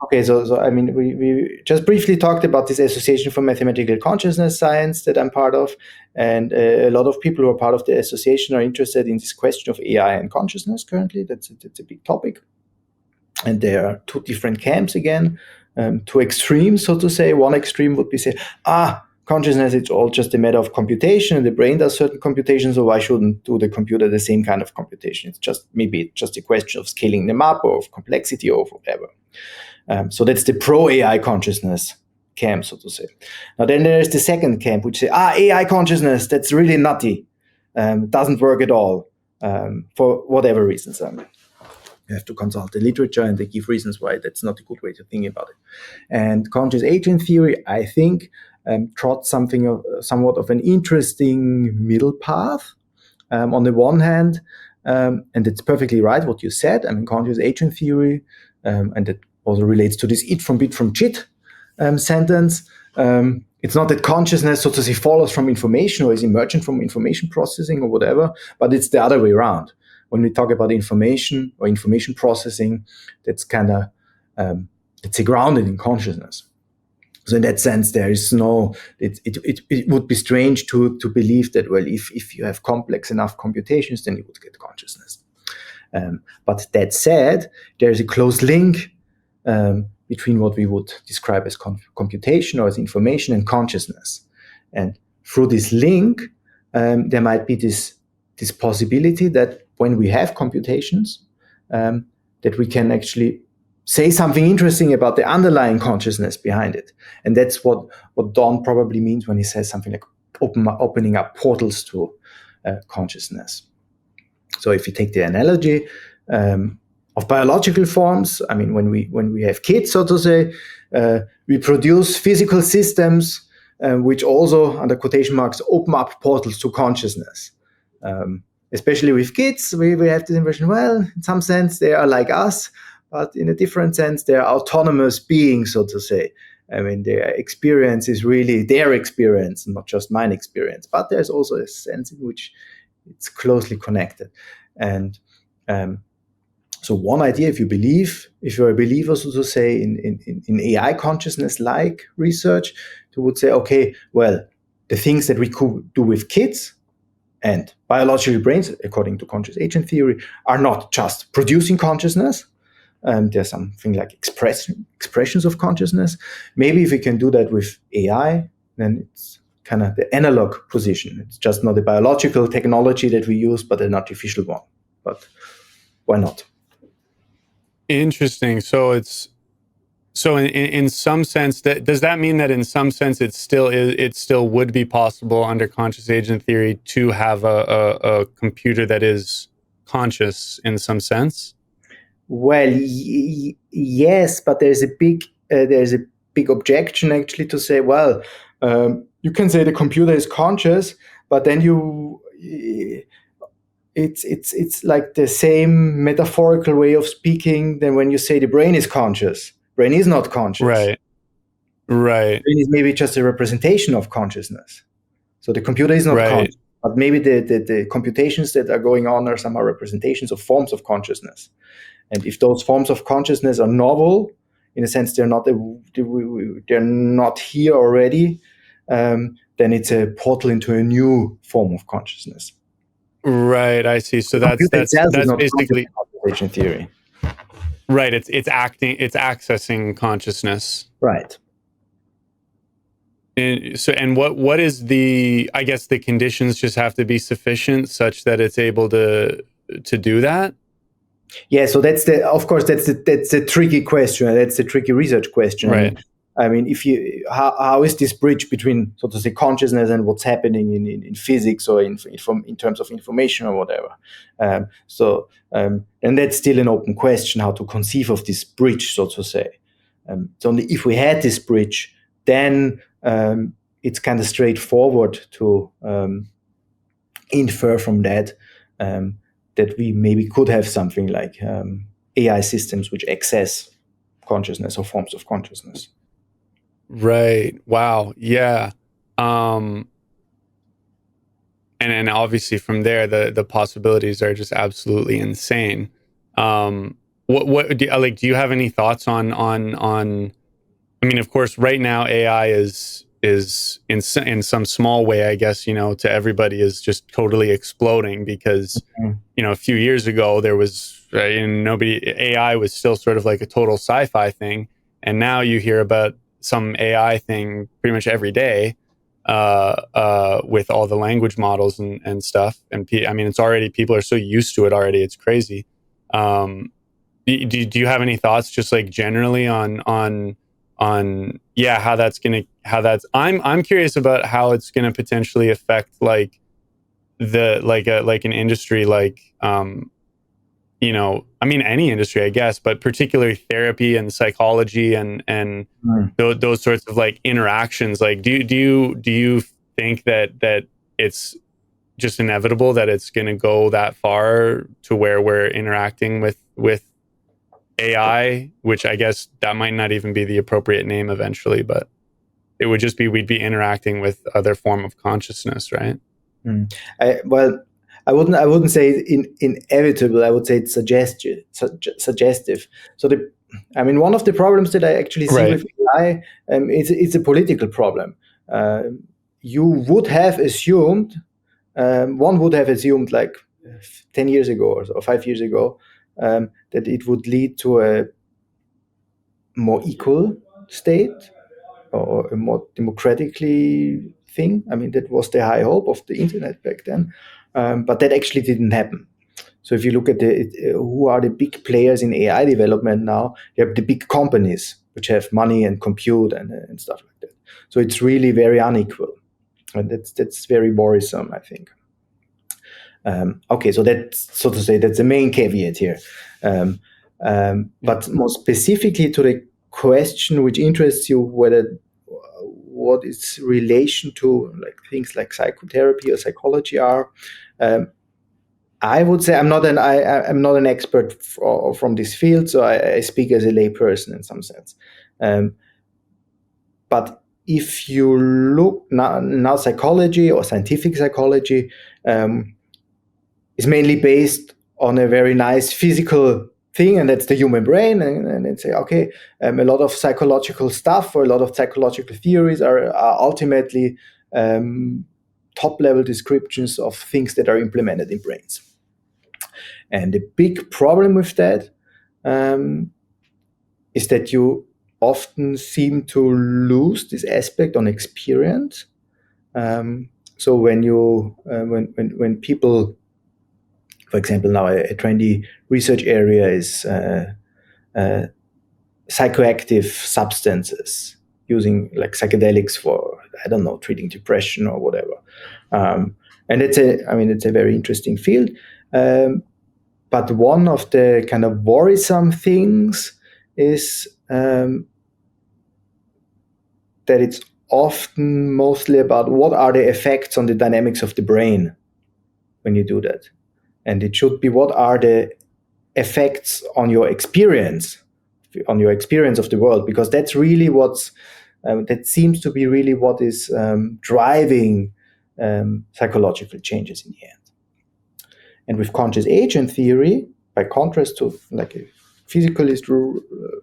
Okay, so I mean, we just briefly talked about this Association for Mathematical Consciousness Science that I'm part of, and a lot of people who are part of the association are interested in this question of AI and consciousness currently. That's a big topic. And there are two different camps again, two extremes, so to say. One extreme would be say, consciousness, it's all just a matter of computation, and the brain does certain computations, so why shouldn't do the computer the same kind of computation? It's just a question of scaling them up, or of complexity, or whatever. So that's the pro-AI consciousness camp, so to say. Now then there's the second camp, which say, AI consciousness, that's really nutty. Doesn't work at all, for whatever reasons. You have to consult the literature, and they give reasons why that's not a good way to think about it. And conscious agent theory, I think, trod somewhat of an interesting middle path. On the one hand, and it's perfectly right what you said, I mean, conscious agent theory, and that also relates to this "it from bit from chit" sentence. It's not that consciousness, so to say, follows from information or is emergent from information processing or whatever, but it's the other way around. When we talk about information or information processing, that's kind of it's grounded in consciousness. So in that sense, there is no. It would be strange to believe that, well, if you have complex enough computations, then you would get consciousness. But that said, there is a close link between what we would describe as computation or as information and consciousness. And through this link, there might be this possibility that when we have computations, that we can actually say something interesting about the underlying consciousness behind it. And that's what Don probably means when he says something like opening up portals to consciousness. So if you take the analogy of biological forms, I mean, when we have kids, so to say, we produce physical systems which also, under quotation marks, open up portals to consciousness. Especially with kids, we have this impression, well, in some sense, they are like us, but in a different sense, they are autonomous beings, so to say. I mean, their experience is really their experience, not just mine experience. But there's also a sense in which it's closely connected. And so one idea, if you're a believer, so to say, in AI consciousness-like research, you would say, okay, well, the things that we could do with kids and biological brains, according to conscious agent theory, are not just producing consciousness. There's something like expressions of consciousness. Maybe if we can do that with AI, then it's kind of the analog position. It's just not a biological technology that we use, but an artificial one. But why not? Interesting. So in some sense, does that mean that in some sense it still would be possible under conscious agent theory to have a computer that is conscious in some sense? Well, yes, but there's a big objection actually to say, well, you can say the computer is conscious, but then it's like the same metaphorical way of speaking than when you say the brain is conscious. Brain is not conscious. Right. Brain is maybe just a representation of consciousness. So the computer is not conscious, but maybe the computations that are going on are somehow representations of forms of consciousness. And if those forms of consciousness are novel, in a sense they're not here already, then it's a portal into a new form of consciousness. Right, I see. So that's basically computational theory. Right, it's accessing consciousness. Right. And what is I guess the conditions just have to be sufficient such that it's able to do that? Yeah, so that's the tricky question. That's the tricky research question. Right. I mean, how is this bridge between, so to say, consciousness and what's happening in physics or in terms of information or whatever? And that's still an open question, how to conceive of this bridge, so to say. So only if we had this bridge, then it's kind of straightforward to infer from that that we maybe could have something like AI systems which access consciousness or forms of consciousness. Right. Wow. Yeah. And then obviously from there, the possibilities are just absolutely insane. What do you have any thoughts on? I mean, of course, right now AI is in some small way, I guess, to everybody is just totally exploding because, a few years ago there was AI was still sort of like a total sci-fi thing. And now you hear about some AI thing pretty much every day with all the language models and stuff. And I mean, people are so used to it already. It's crazy. Do you have any thoughts just like generally on I'm curious about how it's going to potentially affect like an industry like I mean any industry I guess, but particularly therapy and psychology and those sorts of like interactions. Like do you think that it's just inevitable that it's going to go that far to where we're interacting with AI, which I guess that might not even be the appropriate name eventually, but it would just be we'd be interacting with other form of consciousness, right? I wouldn't say inevitable. I would say it's suggestive. So one of the problems that I actually see with AI, it's a political problem. You would have assumed, one would have assumed like 10 years ago or 5 years ago, that it would lead to a more equal state or a more democratically thing. I mean, that was the high hope of the internet back then, but that actually didn't happen. So if you look at who are the big players in AI development now, you have the big companies which have money and compute and stuff like that. So it's really very unequal. And that's very worrisome, I think. Okay, so that's, so to say, that's the main caveat here. But more specifically to the question which interests you, whether what its relation to like things like psychotherapy or psychology are. I would say I'm not an expert from this field, so I speak as a layperson in some sense. But if you look now psychology or scientific psychology is mainly based on a very nice physical thing, and that's the human brain. And it's okay, a lot of psychological stuff or a lot of psychological theories are ultimately top level descriptions of things that are implemented in brains. And the big problem with that is that you often seem to lose this aspect on experience. So when people, for example, now a trendy research area is psychoactive substances, using like psychedelics for, I don't know, treating depression or whatever. And it's a very interesting field. But one of the kind of worrisome things is that it's often mostly about what are the effects on the dynamics of the brain when you do that. And it should be what are the effects on your experience of the world, because that's really that seems to be really what is driving psychological changes in the end. And with conscious agent theory, by contrast to like a physicalist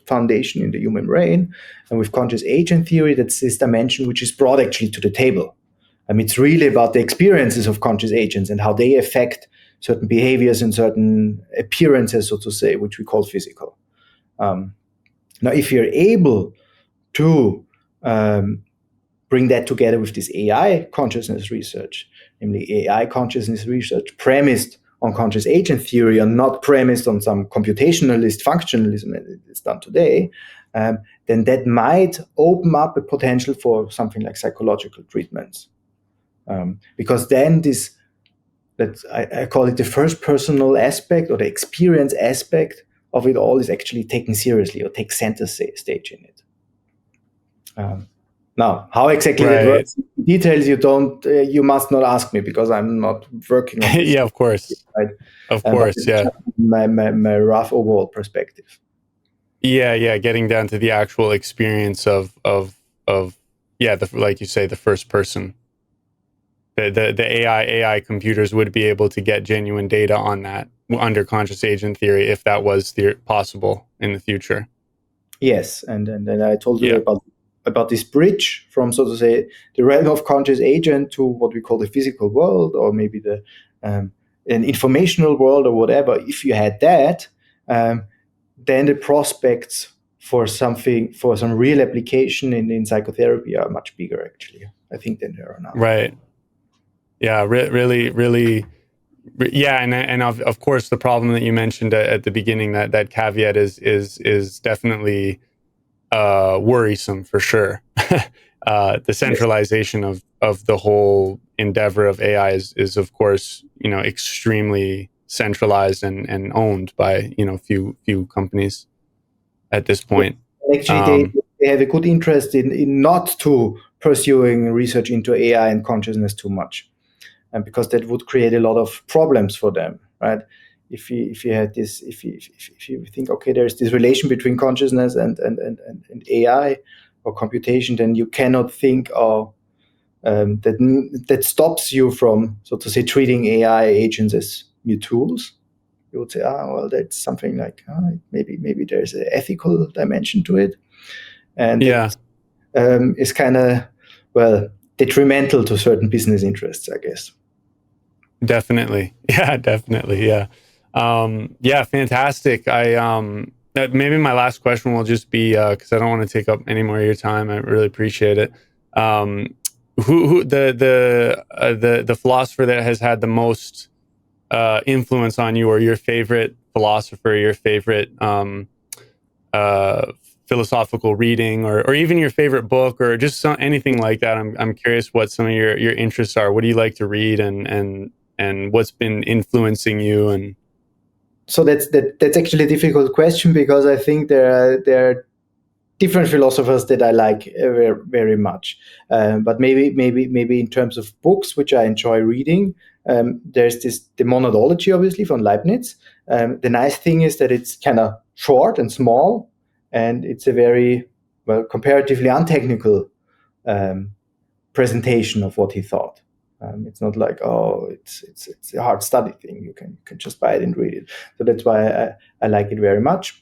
foundation in the human brain, and with conscious agent theory, that's this dimension which is brought actually to the table. It's really about the experiences of conscious agents and how they affect certain behaviors and certain appearances, so to say, which we call physical. Now, if you're able to bring that together with this AI consciousness research, namely AI consciousness research premised on conscious agent theory and not premised on some computationalist functionalism that is done today, then that might open up a potential for something like psychological treatments. Because then I call it the first personal aspect or the experience aspect of it all is actually taken seriously or takes center stage in it. Now, how exactly that works, details you must not ask me, because I'm not working on this. Yeah, of course. Right? Of course, yeah. My rough overall perspective. Yeah, getting down to the actual experience of like you say, the first person. The AI computers would be able to get genuine data on that under conscious agent theory if that was possible in the future. Yes, and then I told you about this bridge from, so to say, the realm of conscious agent to what we call the physical world, or maybe an informational world or whatever. If you had that, then the prospects for some real application in psychotherapy are much bigger, actually, I think, than there are now. Right. Yeah, really. Yeah, and of course the problem that you mentioned at the beginning, that caveat is definitely worrisome for sure. The centralization of the whole endeavor of AI is of course extremely centralized and owned by few companies at this point. Actually, they have a good interest in not to pursuing research into AI and consciousness too much, and because that would create a lot of problems for them, right? If you had this, if you think, okay, there's this relation between consciousness and AI or computation, then you cannot think of that stops you from, so to say, treating AI agents as mere tools. You would say, well, that's something like maybe there's an ethical dimension to it, and that is kind of detrimental to certain business interests, I guess. Definitely. Yeah. Fantastic. Maybe my last question will just be, because I don't want to take up any more of your time. I really appreciate it. Who the philosopher that has had the most influence on you, or your favorite philosopher, your favorite philosophical reading, or even your favorite book, or just anything like that. I'm curious what some of your interests are. What do you like to read, and what's been influencing you? And so that's actually a difficult question, because I think there are different philosophers that I like very, very much. But maybe in terms of books which I enjoy reading, there's the monadology, obviously, from Leibniz. The nice thing is that it's kind of short and small, and it's a very, well, comparatively untechnical presentation of what he thought. It's not like, oh, it's a hard study thing. You can just buy it and read it. So that's why I like it very much.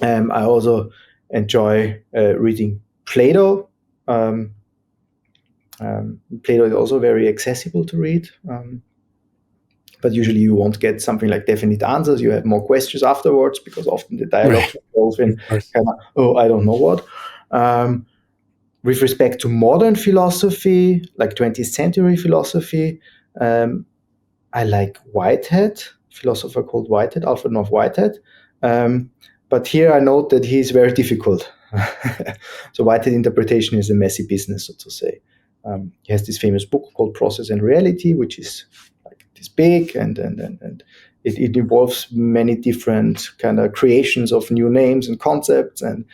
I also enjoy reading Plato. Plato is also very accessible to read, but usually you won't get something like definite answers. You have more questions afterwards, because often the dialogues involve in kind of, oh, I don't know what. With respect to modern philosophy, like 20th century philosophy, I like Whitehead, philosopher called Whitehead, Alfred North Whitehead. But here I note that he's very difficult. So Whitehead interpretation is a messy business, so to say. He has this famous book called Process and Reality, which is like this big, and it involves many different kind of creations of new names and concepts, and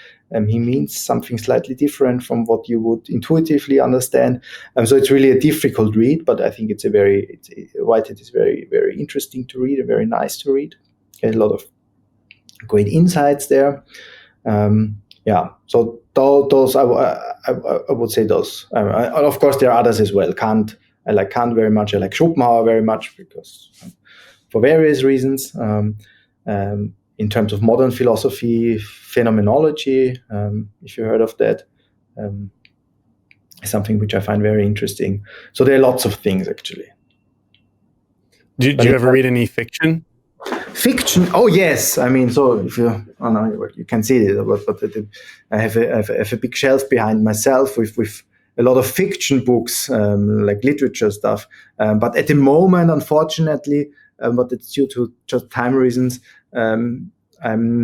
he means something slightly different from what you would intuitively understand. So it's really a difficult read, but I think Whitehead is very, very interesting to read and very nice to read. There's a lot of great insights there. So those I would say those. Of course, there are others as well. Kant, I like Kant very much. I like Schopenhauer very much, because for various reasons. In terms of modern philosophy, phenomenology, if you heard of that, is something which I find very interesting. So there are lots of things, actually. Do you ever read any fiction? Fiction? Oh yes. I mean, so if you, oh no, you can see it, but I have a big shelf behind myself with a lot of fiction books, like literature stuff. But at the moment, unfortunately, but it's due to just time reasons, I'm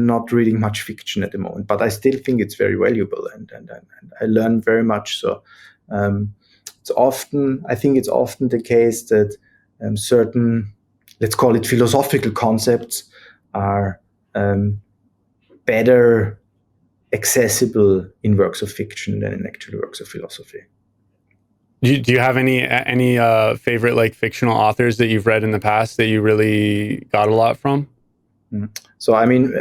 not reading much fiction at the moment. But I still think it's very valuable, and I learn very much. So I think it's often the case that certain, let's call it, philosophical concepts are better accessible in works of fiction than in actual works of philosophy. Do you have any favorite like fictional authors that you've read in the past that you really got a lot from? So I mean,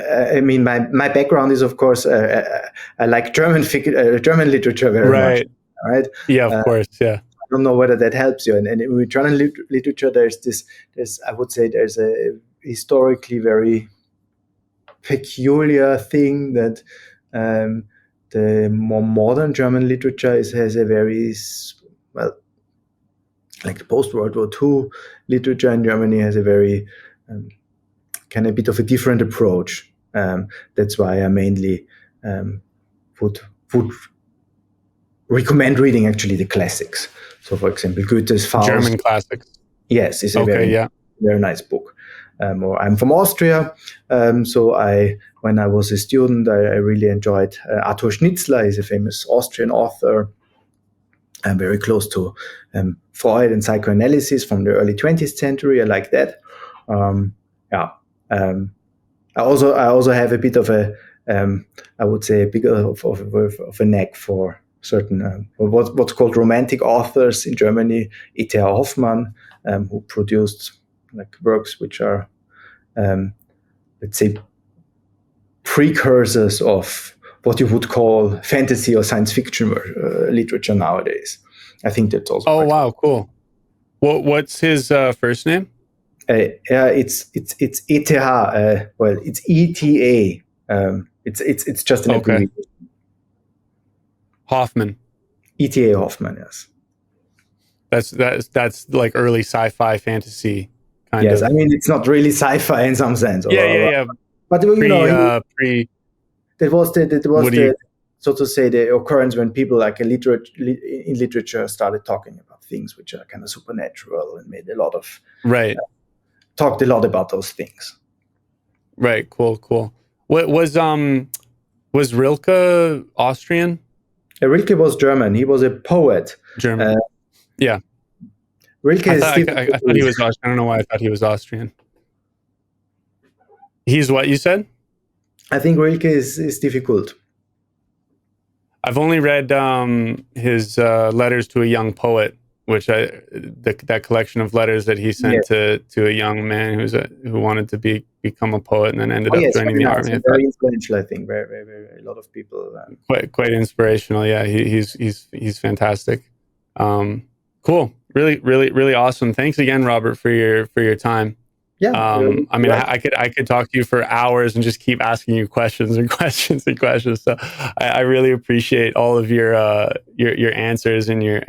my background is, of course, I like German literature very much. Right? Yeah, of course. Yeah. I don't know whether that helps you. And with German literature, there's I would say there's a historically very peculiar thing that the more modern German literature has a very, well, like the post-World War II literature in Germany has a very kind of bit of a different approach. That's why I mainly would recommend reading actually the classics. So, for example, Goethe's Faust. German classics. Yes, it's a very nice book. Or I'm from Austria, so when I was a student, I really enjoyed Arthur Schnitzler. He's a famous Austrian author. I'm very close to Freud and psychoanalysis from the early 20th century. I like that. I also have a bit of a, I would say, a bit of a knack for certain what's called romantic authors in Germany. E.T.H. Hoffman, who produced like works which are, let's say, precursors of what you would call fantasy or science fiction literature nowadays. I think that's also. Oh wow, cool. What's his first name? It's E.T.H. Well, it's E.T.A. It's just an abbreviation. Hoffman. E.T.A. Hoffman, yes. That's like early sci-fi fantasy kind of. Yes, I mean, it's not really sci-fi in some sense. Yeah. But that was the so to say, the occurrence when people like in literature started talking about things which are kind of supernatural, and made a lot of talked a lot about those things. Right. Cool. What was Was Rilke Austrian? Rilke was German. He was a poet. German. Yeah. Rilke I is thought he was Austrian. I don't know why I thought he was Austrian. He's what you said? I think Rilke is difficult. I've only read his letters to a young poet, which that collection of letters that he sent to a young man who wanted to become a poet and then ended up joining the army. Very influential, I think. Very a lot of people. Quite inspirational. Yeah, he's fantastic. Cool. Really awesome. Thanks again, Robert, for your time. Yeah. I mean, I could talk to you for hours and just keep asking you questions and questions and questions. So I really appreciate all of your answers and your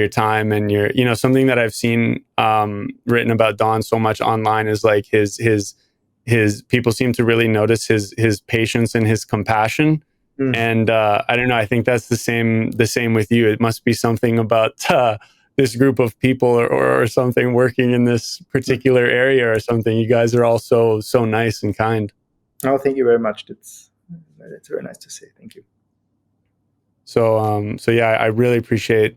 time and your, something that I've seen written about Don so much online is like his people seem to really notice his patience and his compassion. And I don't know, I think that's the same with you. It must be something about this group of people or something working in this particular area or something. You guys are all so nice and kind. Oh, thank you very much. That's very nice to say. Thank you. So yeah, I really appreciated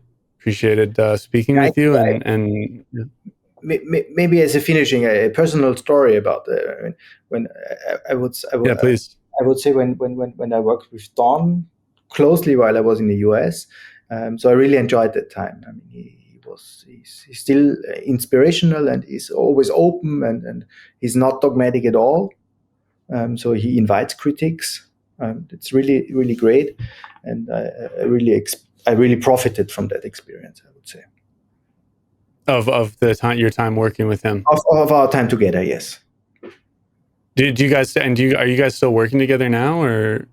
speaking with you and maybe as a finishing a personal story about when I would please. I would say when I worked with Don closely while I was in the US, so I really enjoyed that time. I mean, he's still inspirational and he's always open and he's not dogmatic at all. So he invites critics. It's really great, and I really profited from that experience, I would say. Of the time, your time working with him, of our time together, yes. Are you guys still working together now or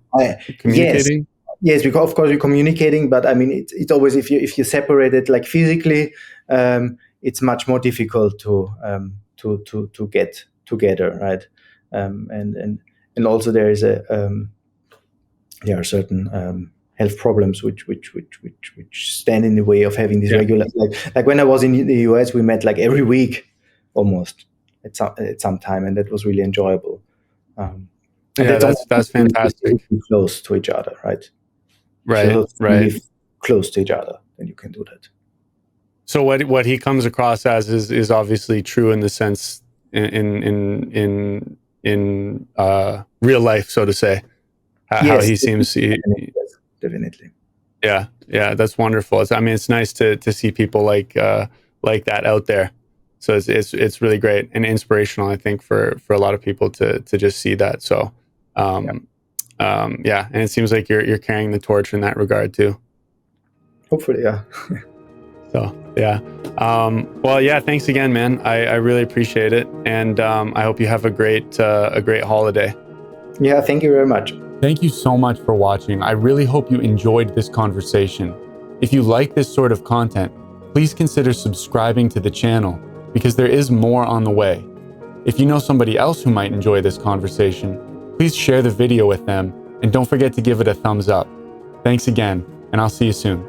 communicating? Yes, because of course we're communicating, but I mean it's always if you separate it like physically, it's much more difficult to get together, right? And also there are certain health problems which stand in the way of having this regular like when I was in the US, we met like every week almost at some time, and that was really enjoyable. That's fantastic. Close to each other, right? Right. Live close to each other, then you can do that. So what he comes across as is obviously true in the sense in real life, so to say. How he seems. Definitely. Yeah, that's wonderful. It's nice to see people like that out there. So it's really great and inspirational, I think, for a lot of people to just see that. So, and it seems like you're carrying the torch in that regard too. Hopefully, yeah. So, yeah. Well, yeah. Thanks again, man. I really appreciate it, and I hope you have a great holiday. Yeah, thank you very much. Thank you so much for watching. I really hope you enjoyed this conversation. If you like this sort of content, please consider subscribing to the channel because there is more on the way. If you know somebody else who might enjoy this conversation, please share the video with them and don't forget to give it a thumbs up. Thanks again, and I'll see you soon.